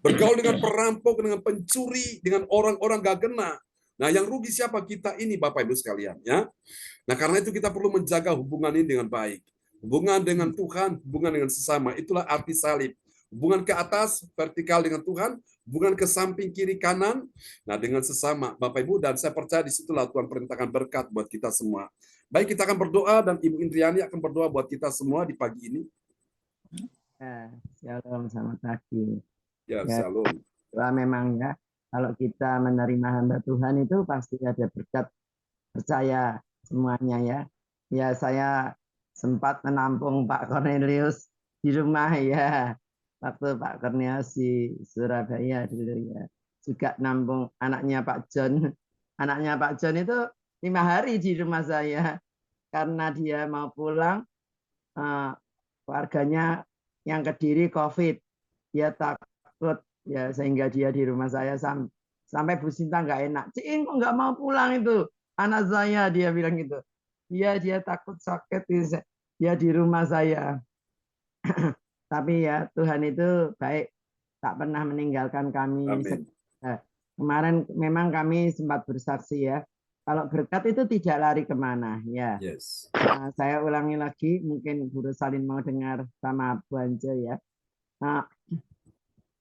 Bergaul dengan perampok, dengan pencuri, dengan orang-orang gak kena. Nah, yang rugi siapa? Kita ini, Bapak Ibu sekalian, ya. Nah, karena itu kita perlu menjaga hubungan ini dengan baik. Hubungan dengan Tuhan, hubungan dengan sesama. Itulah arti salib. Hubungan ke atas, vertikal dengan Tuhan, hubungan ke samping, kiri, kanan, nah dengan sesama, Bapak Ibu, dan saya percaya disitulah Tuhan perintahkan berkat buat kita semua. Baik, kita akan berdoa, dan Ibu Indriani akan berdoa buat kita semua di pagi ini. Shalom, selamat pagi. Ya, Ya, shalom. memang ya, kalau kita menerima hamba Tuhan itu pasti ada berkat, percaya semuanya ya. Ya, saya sempat menampung Pak Cornelius di rumah ya. Waktu Pak Cornelius di Surabaya dulu ya. Juga nampung anaknya Pak John. Anaknya Pak John itu 5 hari di rumah saya. Karena dia mau pulang, keluarganya yang Kediri COVID. Dia takut ya, sehingga dia di rumah saya sampai Bu Sinta nggak enak. Cing kok nggak mau pulang itu anak saya, dia bilang gitu. Dia takut sakit, dia di rumah saya. Tapi ya Tuhan itu baik, tak pernah meninggalkan kami. Amin. Kemarin memang kami sempat bersaksi ya. Kalau berkat itu tidak lari kemana ya. Yes. Saya ulangi lagi, mungkin Guru Salin mau dengar sama Bu Anje ya. Nah,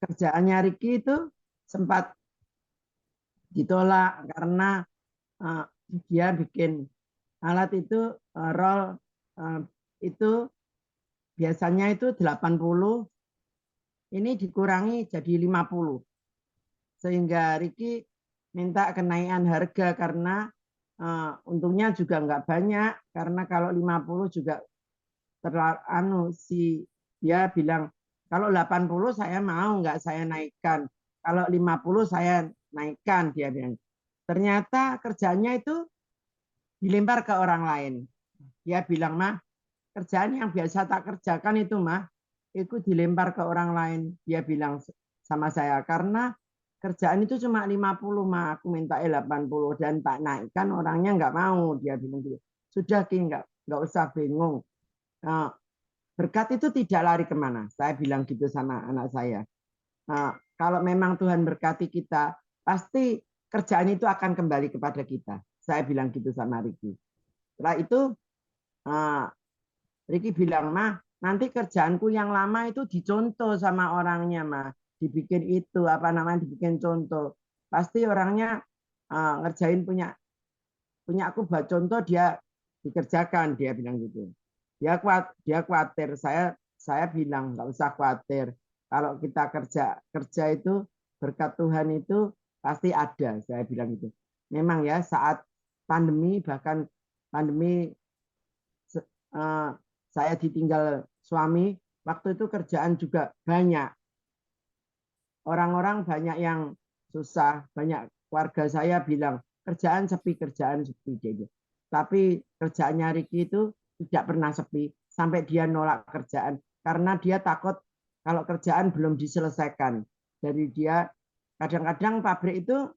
kerjaannya Riki itu sempat ditolak karena dia bikin alat itu roll itu biasanya itu 80, ini dikurangi jadi 50. Sehingga Riki minta kenaikan harga karena untungnya juga nggak banyak, karena kalau 50 juga dia bilang kalau 80 saya mau, nggak saya naikkan. Kalau 50 saya naikkan, dia bilang. Ternyata kerjanya itu dilempar ke orang lain. Dia bilang, mah, kerjaan yang biasa tak kerjakan itu, mah, itu dilempar ke orang lain. Dia bilang sama saya, karena kerjaan itu cuma 50, mah, aku minta 80 dan tak naikkan, orangnya nggak mau. Dia bilang gitu. Sudah, Ki, nggak usah bingung. Nah, berkat itu tidak lari kemana. Saya bilang gitu sama anak saya. Nah, kalau memang Tuhan berkati kita, pasti kerjaan itu akan kembali kepada kita. Saya bilang gitu sama Riki. Setelah itu, Riki bilang, mah, nanti kerjaanku yang lama itu dicontoh sama orangnya, mah. Dibikin itu, dibikin contoh. Pasti orangnya ngerjain punya aku buat contoh, dia dikerjakan, dia bilang gitu. Dia khawatir. Saya bilang nggak usah khawatir. Kalau kita kerja itu berkat Tuhan itu pasti ada. Saya bilang gitu. Memang ya saat pandemi, bahkan pandemi saya ditinggal suami, waktu itu kerjaan juga banyak. Orang-orang banyak yang susah, banyak keluarga saya bilang kerjaan sepi. Gitu. Tapi kerjaannya Riki itu tidak pernah sepi, sampai dia nolak kerjaan karena dia takut kalau kerjaan belum diselesaikan. Jadi dia kadang-kadang pabrik itu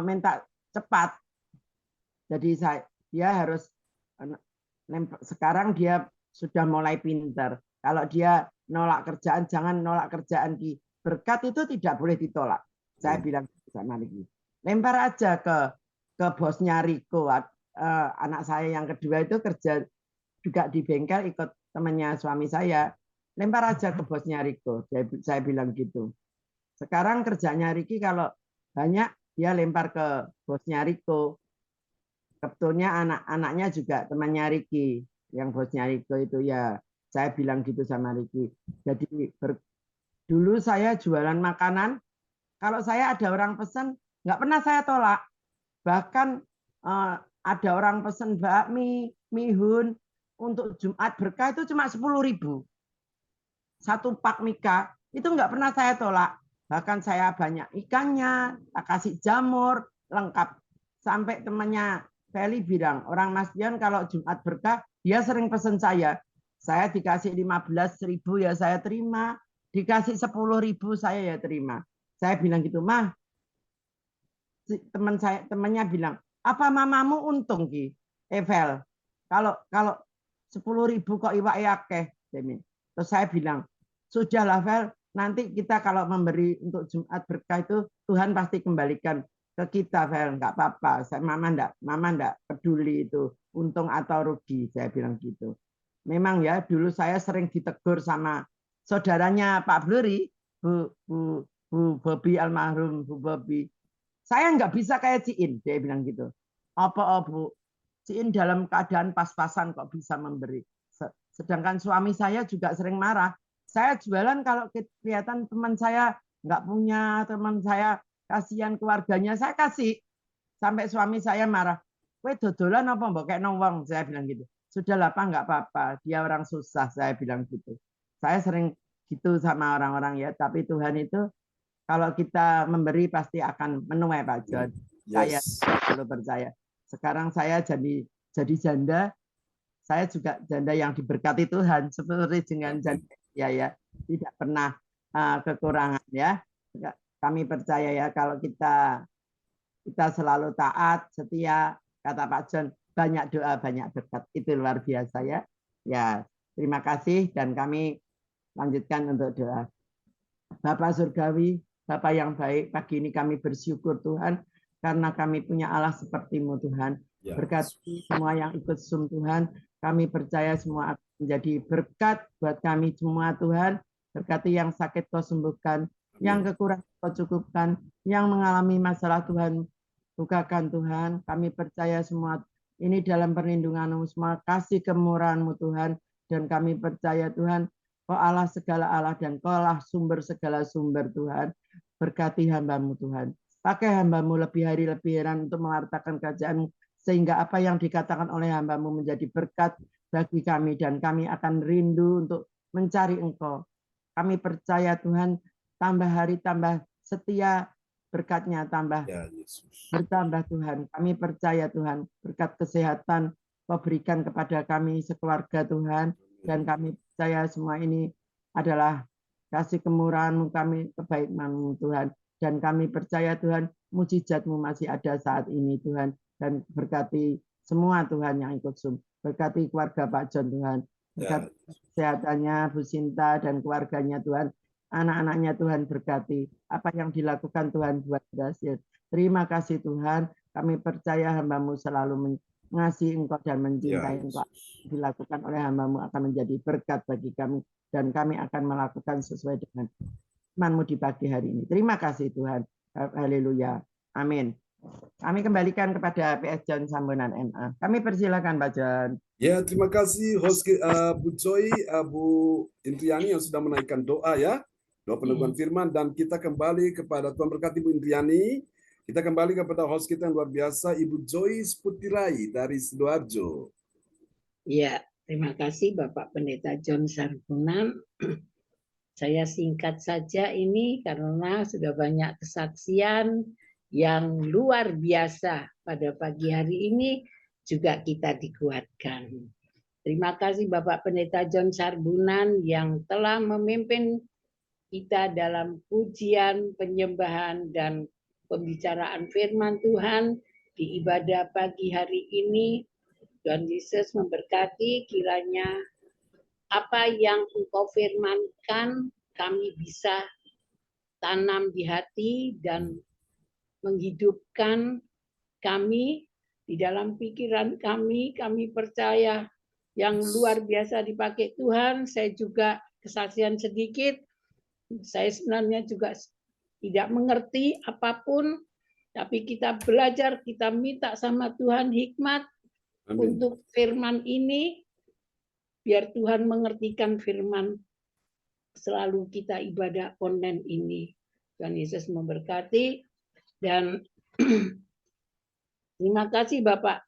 minta cepat. Jadi dia harus, sekarang dia sudah mulai pintar. Kalau dia nolak kerjaan, jangan nolak kerjaan, Ki. Berkat itu tidak boleh ditolak. Saya bilang sama Riki. Lempar aja ke bosnya Riko. Anak saya yang kedua itu kerja juga di bengkel, ikut temannya suami saya. Lempar aja ke bosnya Riko. Saya bilang gitu. Sekarang kerjanya Riki kalau banyak, dia lempar ke bosnya Riko. Sebetulnya anak-anaknya juga temannya Riki. Yang bosnya Riko itu ya, saya bilang gitu sama Riki. Jadi dulu saya jualan makanan, kalau saya ada orang pesan, nggak pernah saya tolak. Bahkan ada orang pesan bakmi, mihun, untuk Jumat berkah itu cuma 10.000. Satu pak mika, itu nggak pernah saya tolak. Bahkan saya banyak ikannya, tak kasih jamur, lengkap. Sampai temannya Feli bilang, orang Mas Dian kalau Jumat berkah, dia sering pesan saya. Saya dikasih 15.000 ya saya terima. Dikasih 10.000 saya ya terima. Saya bilang gitu, mah. Temannya bilang, apa mamamu untung, Ki? Evel. Kalau 10.000 kok iwak akeh. Terus saya bilang, sudahlah Vel, nanti kita kalau memberi untuk Jumat berkah itu Tuhan pasti kembalikan ke kita, Vel, nggak apa-apa. Mama ndak peduli itu untung atau rugi, saya bilang gitu. Memang ya dulu saya sering ditegur sama saudaranya Pak Bluri, Bu Bobi almarhum Bu Bobi. Saya nggak bisa kayak Ciin, dia bilang gitu. Apa Bu? Ciin dalam keadaan pas-pasan kok bisa memberi. Sedangkan suami saya juga sering marah. Saya jualan kalau kelihatan teman saya nggak punya, teman saya kasihan keluarganya, saya kasih. Sampai suami saya marah. Kowe dodolan apa mbok kayak wong, saya bilang gitu. Sudahlah Pak, nggak apa-apa. Dia orang susah, saya bilang gitu. Saya sering gitu sama orang-orang ya. Tapi Tuhan itu kalau kita memberi pasti akan menuai Pak John. Saya Yes. selalu percaya. Sekarang saya jadi janda. Saya juga janda yang diberkati Tuhan seperti dengan janda ya tidak pernah kekurangan ya. Kami percaya ya kalau kita selalu taat, setia, kata Pak John, banyak doa, banyak berkat. Itu luar biasa ya. Ya, terima kasih dan kami lanjutkan untuk doa. Bapak Surgawi, Bapak yang baik, pagi ini kami bersyukur Tuhan karena kami punya Allah seperti-Mu Tuhan. Ya. Berkati semua yang ikut Zoom Tuhan. Kami percaya semua akan menjadi berkat buat kami semua Tuhan. Berkati yang sakit Kau sembuhkan, yang kekurangan Kau cukupkan, yang mengalami masalah Tuhan bukakan Tuhan. Kami percaya semua ini dalam perlindungan-Mu, semua kasih kemurahan-Mu Tuhan. Dan kami percaya Tuhan, Kau Allah segala Allah dan Kau lah sumber segala sumber Tuhan. Berkati hamba-Mu Tuhan. Pakai hamba-Mu lebih hari lebih heran untuk mewartakan kerajaan-Mu. Sehingga apa yang dikatakan oleh hamba-Mu menjadi berkat bagi kami. Dan kami akan rindu untuk mencari Engkau. Kami percaya Tuhan, tambah hari tambah setia, berkat-Nya tambah Ya, Yesus. bertambah Tuhan. Kami percaya Tuhan, berkat kesehatan Kau berikan kepada kami sekeluarga Tuhan. Dan kami percaya semua ini adalah kasih kemurahan-Mu, kami kebaikan-Mu Tuhan. Dan kami percaya Tuhan, mujizat-Mu masih ada saat ini Tuhan. Dan berkati semua Tuhan yang ikut Zoom. Berkati keluarga Pak John Tuhan. Berkati kesehatannya Bu Sinta dan keluarganya Tuhan. Anak-anaknya Tuhan berkati. Apa yang dilakukan Tuhan buat berhasil. Terima kasih Tuhan. Kami percaya hamba-Mu selalu mengasihi Engkau dan mencintai Engkau. Dilakukan oleh hamba-Mu akan menjadi berkat bagi kami. Dan kami akan melakukan sesuai dengan firman-Mu di pagi hari ini. Terima kasih Tuhan. Haleluya. Amin. Kami kembalikan kepada PS John Sambonan MA. Kami persilakan Pak John. Ya, terima kasih host Bu Joy, Bu Indriani yang sudah menaikkan doa ya. Doa peneguhan firman dan kita kembali kepada Tuhan berkati Bu Indriani. Kita kembali kepada host kita yang luar biasa Ibu Joyce Putirai dari Sidoarjo. Ya, terima kasih Bapak Pendeta John Sarbunan. Saya singkat saja ini karena sudah banyak kesaksian yang luar biasa pada pagi hari ini juga kita dikuatkan. Terima kasih Bapak Pendeta John Sarbunan yang telah memimpin kita dalam pujian, penyembahan, dan pembicaraan firman Tuhan di ibadah pagi hari ini. Tuhan Yesus memberkati, kiranya apa yang Engkau firmankan kami bisa tanam di hati dan menghidupkan kami di dalam pikiran kami. Kami percaya yang luar biasa dipakai Tuhan. Saya juga kesaksian sedikit. Saya sebenarnya juga tidak mengerti apapun, tapi kita belajar, kita minta sama Tuhan hikmat untuk firman ini, biar Tuhan mengertikan firman selalu kita ibadah online ini. Tuhan Yesus memberkati. Dan terima kasih Bapak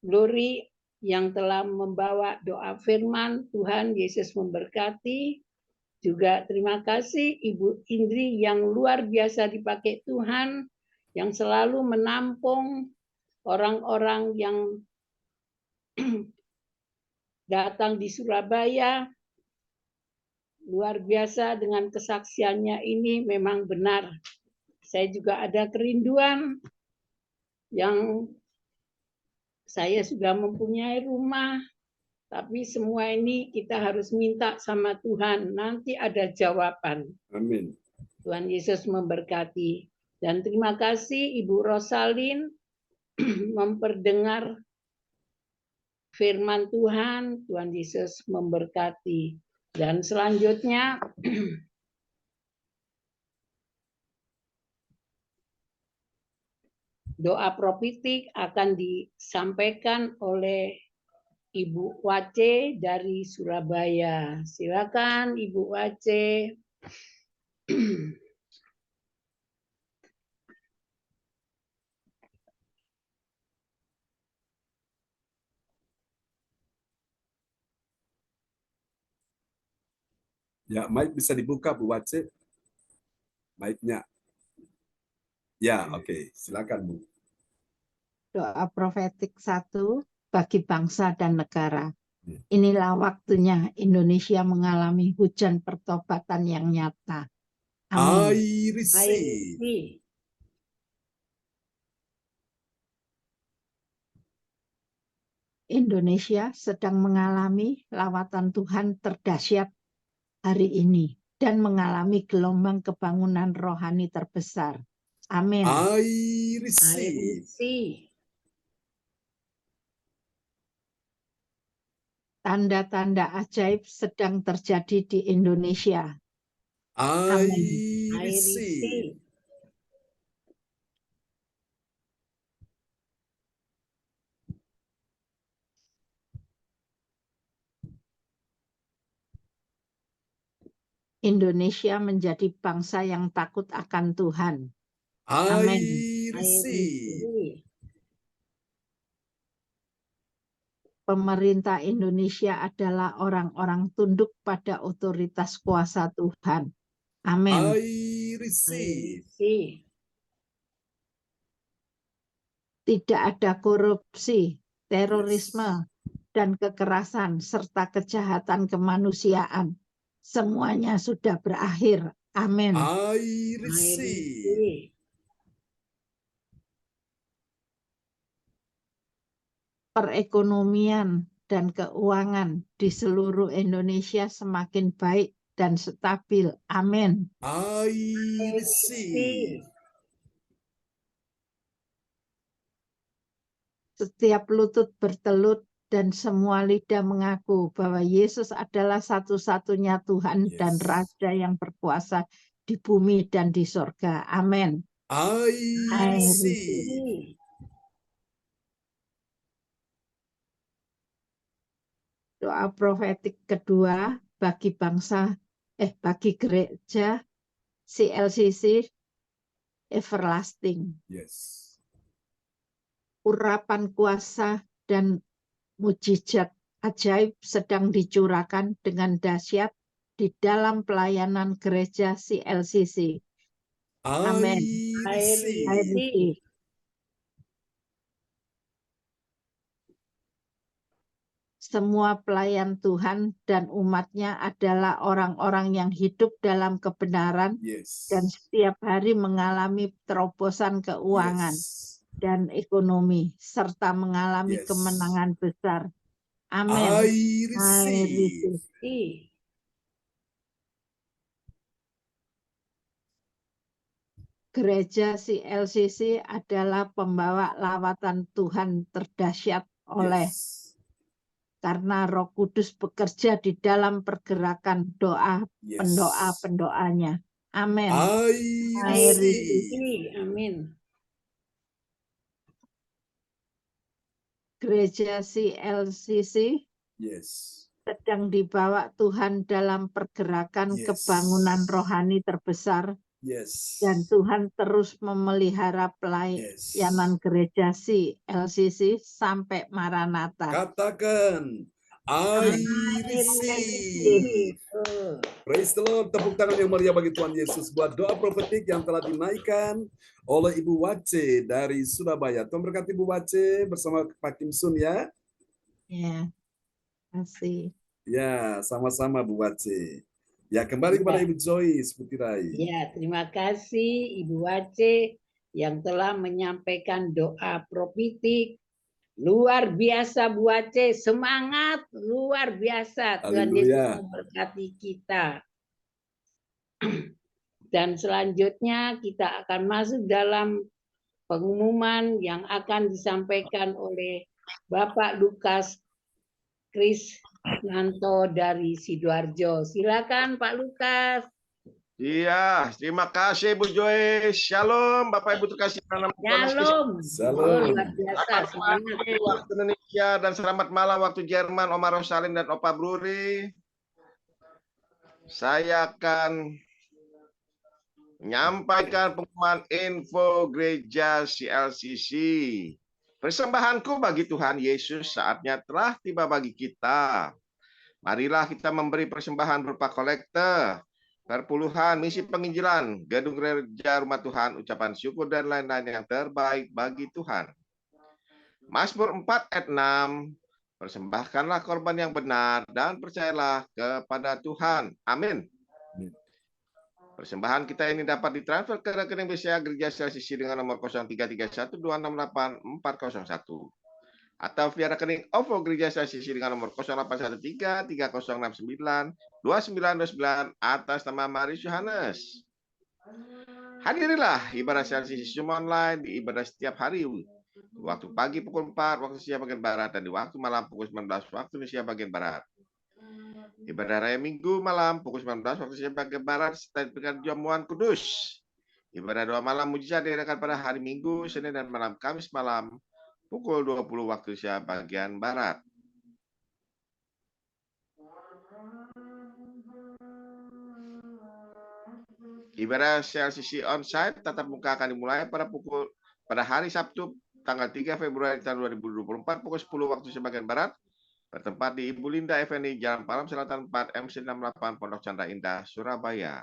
Glory yang telah membawa doa firman. Tuhan Yesus memberkati. Juga terima kasih Ibu Indri yang luar biasa dipakai Tuhan, yang selalu menampung orang-orang yang datang di Surabaya. Luar biasa dengan kesaksiannya ini memang benar. Saya juga ada kerinduan yang saya sudah mempunyai rumah, Tapi semua ini kita harus minta sama Tuhan. Nanti ada jawaban. Amin. Tuhan Yesus memberkati. Dan terima kasih Ibu Rosalin memperdengar firman Tuhan. Tuhan Yesus memberkati. Dan selanjutnya doa profetik akan disampaikan oleh Ibu Wace dari Surabaya. Silakan Ibu Wace. Ya, mic bisa dibuka Bu Wace. Mic-nya. Ya, oke. Silakan Bu. Doa profetik 1 bagi bangsa dan negara. Ya. Inilah waktunya Indonesia mengalami hujan pertobatan yang nyata. Amin. I receive. Indonesia sedang mengalami lawatan Tuhan terdahsyat hari ini dan mengalami gelombang kebangunan rohani terbesar. Amin. I receive. Tanda-tanda ajaib sedang terjadi di Indonesia. I Amin. receive. Indonesia menjadi bangsa yang takut akan Tuhan. I Amin. receive. Pemerintah Indonesia adalah orang-orang tunduk pada otoritas kuasa Tuhan. Amin. I receive. Tidak ada korupsi, terorisme, dan kekerasan, serta kejahatan kemanusiaan. Semuanya sudah berakhir. Amin. I receive. Perekonomian dan keuangan di seluruh Indonesia semakin baik dan stabil. Amin. I receive. Setiap lutut bertelut dan semua lidah mengaku bahwa Yesus adalah satu-satunya Tuhan dan Yes. Raja yang berkuasa di bumi dan di sorga. Amin. I I receive. Doa profetik kedua bagi bagi gereja CLCC Everlasting. Yes. Urapan kuasa dan mujizat ajaib sedang dicurahkan dengan dahsyat di dalam pelayanan gereja CLCC. Amin. I I receive. receive. Semua pelayan Tuhan dan umatnya adalah orang-orang yang hidup dalam kebenaran Yes. dan setiap hari mengalami terobosan keuangan Yes. dan ekonomi, serta mengalami Yes. kemenangan besar. Amin. I receive. Gereja CLCC adalah pembawa lawatan Tuhan terdahsyat oleh Yes. karena Roh Kudus bekerja di dalam pergerakan doa Yes. pendoa-pendoanya. Amin. I receive. Amin. Gereja CLCC Yes. sedang dibawa Tuhan dalam pergerakan Yes. kebangunan rohani terbesar Yes. dan Tuhan terus memelihara pelayanan gereja CLCC sampai Maranatha. Katakan, I receive. Praise the Lord. Tepuk tangan yang meriah bagi Tuhan Yesus buat doa profetik yang telah dinaikkan oleh Ibu Wace dari Surabaya. Tuhan berkati Ibu Wace bersama Pak Kim Sun ya. Ya, kasih. Ya, sama-sama Bu Wace. Ya, kembali kepada Ibu Joyce Putirai. Ya, terima kasih Ibu Wace yang telah menyampaikan doa profetik Luar biasa Bu Aceh, semangat luar biasa. Tuhan Yesus Haleluya. memberkati kita. Dan selanjutnya kita akan masuk dalam pengumuman yang akan disampaikan oleh Bapak Lukas Krisnanto dari Sidoarjo. Silakan Pak Lukas. Iya, terima kasih Bu Joyce. Shalom Bapak Ibu terkasih dalam Tuhan Yesus Kristus. Shalom. Shalom. Oh, luar biasa. Selamat Semangat. pagi waktu Indonesia dan selamat malam waktu Jerman, Oma Rosalin dan Opa Bruri. Saya akan menyampaikan pengumuman info gereja CLCC. Persembahanku bagi Tuhan Yesus saatnya telah tiba bagi kita. Marilah kita memberi persembahan berupa kolekte, perpuluhan, misi penginjilan, gedung gereja rumah Tuhan, ucapan syukur dan lain-lain yang terbaik bagi Tuhan. Mazmur 4 ayat 6, persembahkanlah korban yang benar dan percayalah kepada Tuhan. Amin. Persembahan kita ini dapat ditransfer ke rekening BCA Gereja CLCC dengan nomor 0331268401 atau via rekening OVO Gereja CLCC dengan nomor 081330692929 atas nama Marius Yohanes. Hadirilah ibadah CLCC Zoom online di ibadah setiap hari. Waktu pagi pukul 4 waktu Indonesia bagian Barat dan di waktu malam pukul 19 waktu Indonesia bagian Barat. Ibadah raya Minggu malam pukul 19 waktu Indonesia bagian Barat serta dengan jamuan kudus. Ibadah doa malam mujizat diadakan pada hari Minggu, Senin dan malam Kamis malam pukul 20 waktu Indonesia bagian Barat. Ibadah CLCC onsite tatap muka akan dimulai pada hari Sabtu tanggal 3 Februari tahun 2024 pukul 10 waktu Indonesia bagian Barat. Bertempat di Ibu Linda Effendi, Jalan Palem Selatan 4, MC68, Pondok Chandra Indah, Surabaya.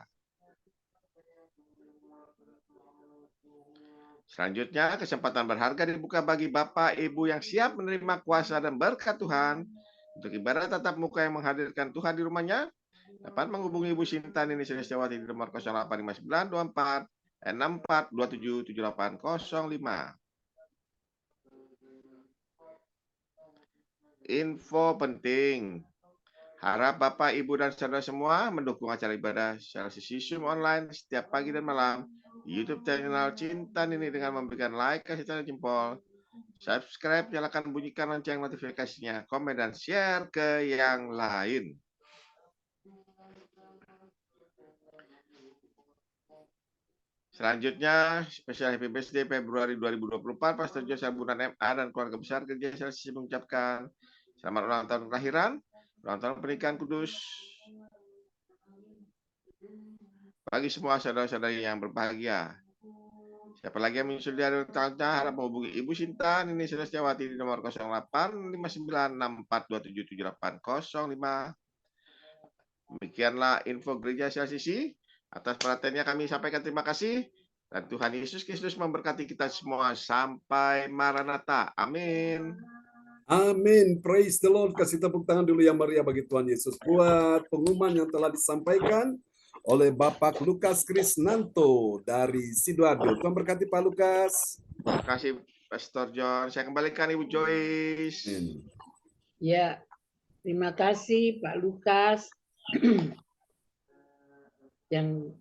Selanjutnya, kesempatan berharga dibuka bagi Bapak Ibu yang siap menerima kuasa dan berkat Tuhan untuk ibadah tatap muka yang menghadirkan Tuhan di rumahnya. Dapat menghubungi Ibu Sinta Nini Setiawati di nomor 085924 64 27 7805. Info penting. Harap Bapak, Ibu, dan saudara semua mendukung acara ibadah CLCC Zoom online setiap pagi dan malam di YouTube channel Cinta Nini dengan memberikan like, kasih tanda jempol, subscribe, nyalakan bunyikan lonceng notifikasinya, komen, dan share ke yang lain. Selanjutnya, spesial Happy Birthday Februari 2024, Pastor Joseph Bunan MA dan keluarga besar gereja CLCC mengucapkan selamat ulang tahun kelahiran, ulang tahun pernikahan kudus bagi semua saudara-saudari yang berbahagia. Siapa lagi yang menyusul di hari ulang tahunnya, harap menghubungi Ibu Sinta Nini Setiawati di nomor 085964277805. Demikianlah info gereja CLCC. Atas perhatiannya kami sampaikan terima kasih. Dan Tuhan Yesus Kristus memberkati kita semua sampai Maranatha. Amin. Amin. Praise the Lord. Kasih tepuk tangan dulu yang meriah bagi Tuhan Yesus buat pengumuman yang telah disampaikan oleh Bapak Lukas Krisnanto dari Sidoarjo. Tuhan berkati Pak Lukas. Terima kasih Pastor John. Saya kembalikan Ibu Joyce. Amin. Ya, terima kasih Pak Lukas yang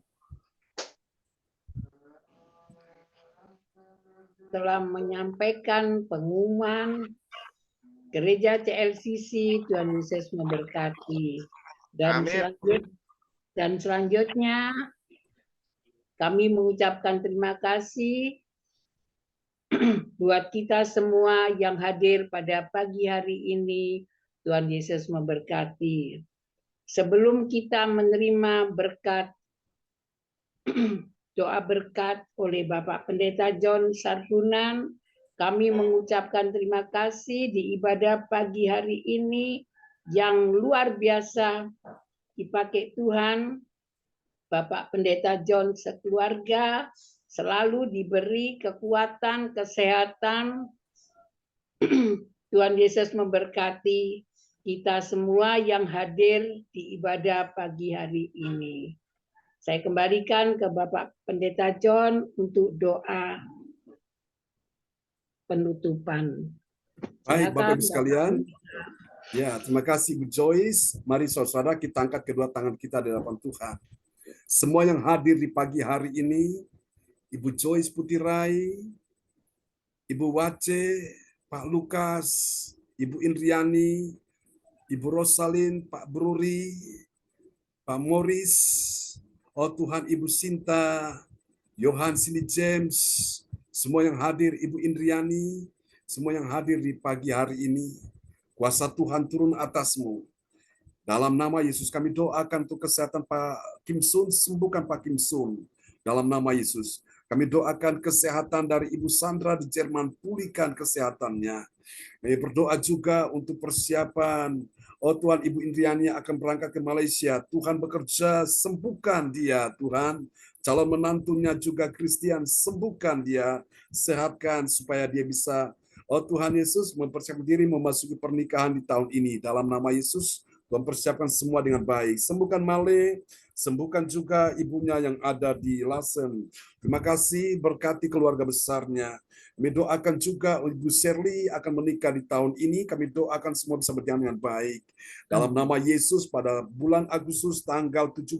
telah menyampaikan pengumuman Gereja CLCC. Tuhan Yesus memberkati. Dan selanjutnya kami mengucapkan terima kasih buat kita semua yang hadir pada pagi hari ini. Tuhan Yesus memberkati. Sebelum kita menerima berkat, doa berkat oleh Bapak Pendeta John Sarbunan, kami mengucapkan terima kasih di ibadah pagi hari ini yang luar biasa dipakai Tuhan. Bapak Pendeta John sekeluarga selalu diberi kekuatan, kesehatan. Tuhan Yesus memberkati kita semua yang hadir di ibadah pagi hari ini. Saya kembalikan ke Bapak Pendeta John untuk doa penutupan. Baik, Bapak Ibu Silakan, sekalian. Ya, terima kasih Ibu Joyce. Mari saudara kita angkat kedua tangan kita di hadapan Tuhan. Semua yang hadir di pagi hari ini, Ibu Joyce Putirai, Ibu Wace, Pak Lukas, Ibu Indriani, Ibu Rosalin, Pak Bruri, Pak Morris, oh Tuhan Ibu Sinta, Johan Sini James, semua yang hadir, Ibu Indriani, semua yang hadir di pagi hari ini, kuasa Tuhan turun atasmu. Dalam nama Yesus kami doakan untuk kesehatan Pak Kim Sun, sembuhkan Pak Kim Sun. Dalam nama Yesus, kami doakan kesehatan dari Ibu Sandra di Jerman, pulihkan kesehatannya. Kami berdoa juga untuk persiapan, oh Tuhan, Ibu Indriani akan berangkat ke Malaysia. Tuhan bekerja, sembuhkan dia, Tuhan. Calon menantunya juga Christian, sembuhkan dia, sehatkan supaya dia bisa, oh Tuhan Yesus, mempersiapkan diri memasuki pernikahan di tahun ini. Dalam nama Yesus, Tuhan persiapkan semua dengan baik. Sembuhkan Male, sembuhkan juga ibunya yang ada di Lasen. Terima kasih, berkati keluarga besarnya. Kami doakan juga Ibu Shirley akan menikah di tahun ini. Kami doakan semua bisa berjalan dengan baik. Dalam nama Yesus pada bulan Agustus tanggal 17.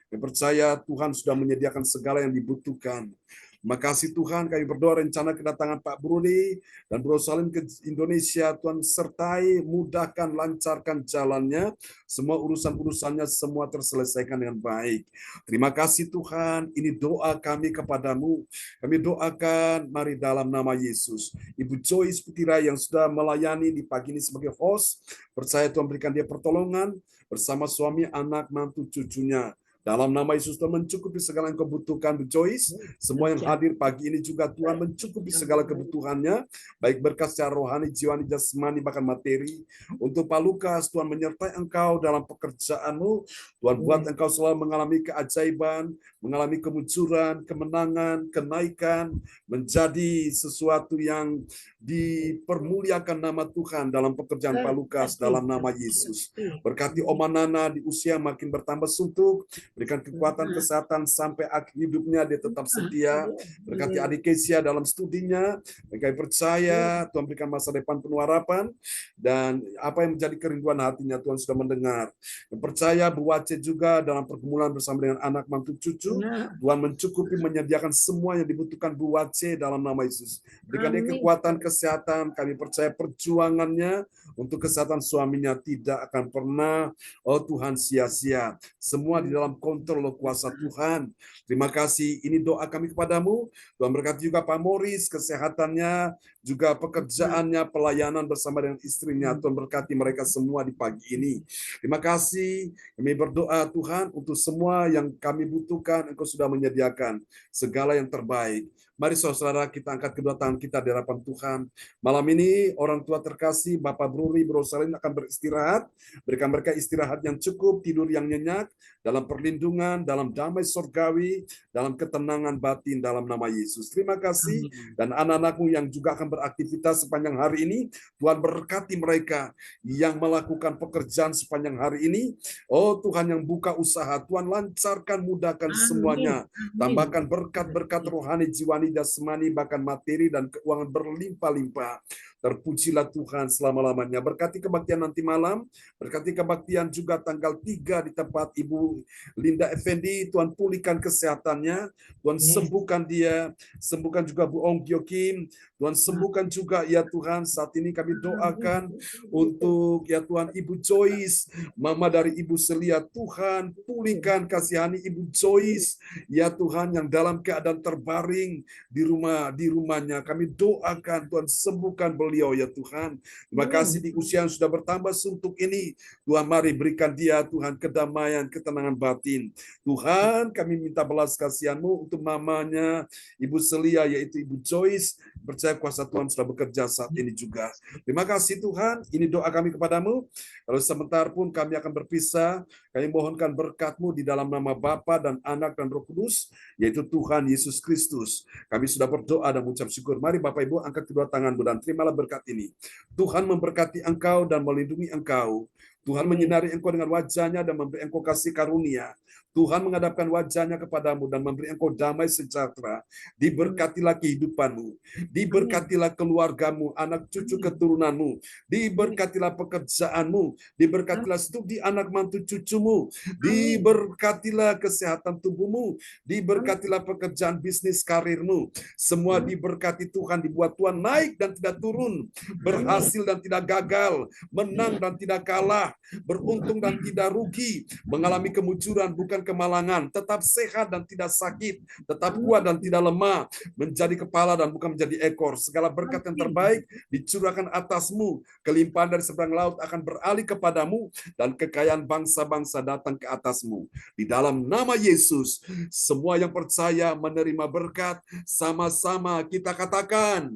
Kami percaya Tuhan sudah menyediakan segala yang dibutuhkan. Terima kasih Tuhan, kami berdoa rencana kedatangan Pak Bruni dan Bro Salim ke Indonesia, Tuhan sertai, mudahkan, lancarkan jalannya, semua urusan-urusannya semua terselesaikan dengan baik. Terima kasih Tuhan, ini doa kami kepadamu. Kami doakan, mari dalam nama Yesus. Ibu Joyce Putirai yang sudah melayani di pagi ini sebagai host, percaya Tuhan berikan dia pertolongan bersama suami, anak, mantu, cucunya. Dalam nama Yesus Tuhan mencukupi segala yang kau butuhkan, Bu Joyce. Semua yang hadir pagi ini juga Tuhan mencukupi segala kebutuhannya, baik berkat secara rohani, jiwani, jasmani, bahkan materi. Untuk Pak Lukas, Tuhan menyertai engkau dalam pekerjaanmu. Tuhan buat engkau selalu mengalami keajaiban, mengalami kemunculan, kemenangan, kenaikan, menjadi sesuatu yang dipermuliakan nama Tuhan dalam pekerjaan Pak Lukas dalam nama Yesus. Berkati Oma Nana di usia makin bertambah suntuk, berikan kekuatan kesehatan sampai akhir hidupnya dia tetap setia. Berkati adik Kesia dalam studinya, mereka percaya Tuhan berikan masa depan penuh harapan, dan apa yang menjadi kerinduan hatinya Tuhan sudah mendengar. Dan percaya Bu Wace juga dalam pergumulan bersama dengan anak mantu cucu, Tuhan mencukupi menyediakan semua yang dibutuhkan Bu Wace dalam nama Yesus. Berikan dia kekuatan kesehatan, kami percaya perjuangannya untuk kesehatan suaminya tidak akan pernah, oh Tuhan, sia-sia. Semua di dalam kontrol kuasa Tuhan. Terima kasih, ini doa kami kepadamu. Tuhan berkati juga Pak Morris, kesehatannya, juga pekerjaannya, pelayanan bersama dengan istrinya. Tuhan berkati mereka semua di pagi ini. Terima kasih, kami berdoa Tuhan untuk semua yang kami butuhkan, Engkau sudah menyediakan segala yang terbaik. Mari saudara kita angkat kedua tangan kita di hadapan Tuhan. Malam ini orang tua terkasih Bapak Bruri, Bro Salim akan beristirahat. Berikan mereka istirahat yang cukup, tidur yang nyenyak, dalam perlindungan, dalam damai surgawi, dalam ketenangan batin dalam nama Yesus. Terima kasih. Dan anak-anakmu yang juga akan beraktivitas sepanjang hari ini, Tuhan berkati mereka yang melakukan pekerjaan sepanjang hari ini. Oh Tuhan yang buka usaha, Tuhan lancarkan, mudahkan semuanya. Tambahkan berkat-berkat rohani, jiwani, jasmani, bahkan materi dan keuangan berlimpah-limpah. Terpujilah Tuhan selama-lamanya. Berkati kebaktian nanti malam, berkati kebaktian juga tanggal 3 di tempat Ibu Linda Effendi. Tuhan pulihkan kesehatannya, Tuhan sembuhkan dia, sembuhkan juga Bu Ong Gyo Kim, Tuhan sembuhkan juga ya Tuhan. Saat ini kami doakan untuk ya Tuhan Ibu Joyce, Mama dari Ibu Selia. Tuhan pulihkan, kasihani Ibu Joyce ya Tuhan yang dalam keadaan terbaring di rumahnya. Kami doakan Tuhan sembuhkan beliau ya Tuhan. Terima kasih di usia yang sudah bertambah suntuk ini. Tuhan mari berikan dia Tuhan kedamaian, ketenangan batin. Tuhan kami minta belas kasihan-Mu untuk mamanya Ibu Selia yaitu Ibu Joyce. Percaya kuasa Tuhan sudah bekerja saat ini juga. Terima kasih Tuhan. Ini doa kami kepadamu. Kalau sebentar pun kami akan berpisah, kami mohonkan berkat-Mu di dalam nama Bapa dan Anak dan Roh Kudus, yaitu Tuhan Yesus Kristus. Kami sudah berdoa dan mengucap syukur. Mari Bapak Ibu angkat kedua tanganmu dan terimalah berkat ini. Tuhan memberkati engkau dan melindungi engkau. Tuhan menyinari engkau dengan wajah-Nya dan memberi engkau kasih karunia. Tuhan menghadapkan wajahnya kepadamu dan memberi engkau damai sejahtera. Diberkatilah kehidupanmu, diberkatilah keluargamu, anak cucu keturunanmu, diberkatilah pekerjaanmu, diberkatilah studi anak mantu cucumu, diberkatilah kesehatan tubuhmu, diberkatilah pekerjaan bisnis karirmu. Semua diberkati Tuhan, dibuat Tuhan naik dan tidak turun, berhasil dan tidak gagal, menang dan tidak kalah, beruntung dan tidak rugi, mengalami kemunculan bukan kemalangan, tetap sehat dan tidak sakit, tetap kuat dan tidak lemah, menjadi kepala dan bukan menjadi ekor. Segala berkat yang terbaik dicurahkan atasmu, kelimpahan dari seberang laut akan beralih kepadamu, dan kekayaan bangsa-bangsa datang ke atasmu. Di dalam nama Yesus, semua yang percaya menerima berkat, sama-sama kita katakan,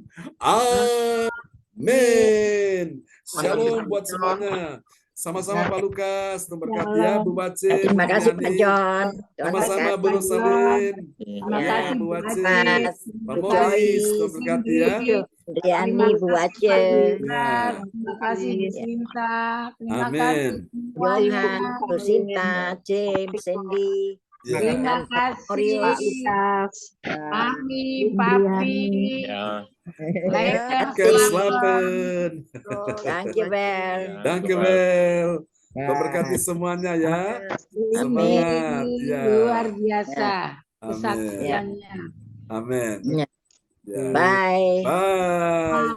amin. Shalom buat semuanya. Sama-sama Pak Lukas, memberkati ya Bu Bacin. Terima kasih Pak Yani. John. Tuhan Sama-sama berkati. Bu Rosalin. Terima Ya, kasih Bu Bu Bacin. Mas, Pak Bu Morris, Joyce, memberkati ya. Riani, Bu Wace, Ya. Terima kasih Bu Sinta. Terima Amin. kasih semuanya. Johan, Bu Sinta, James, Cindy, Ya. Terima Orius. kasih. Mami, Papi. Ya. Later, Ken Kasih. Slapen. Thank you, Bel. Dankjewel. Memberkati semuanya ya. Semangat. Ya. luar biasa Amin. kesaksiannya. Amin. Ya. Ya. Bye. Bye.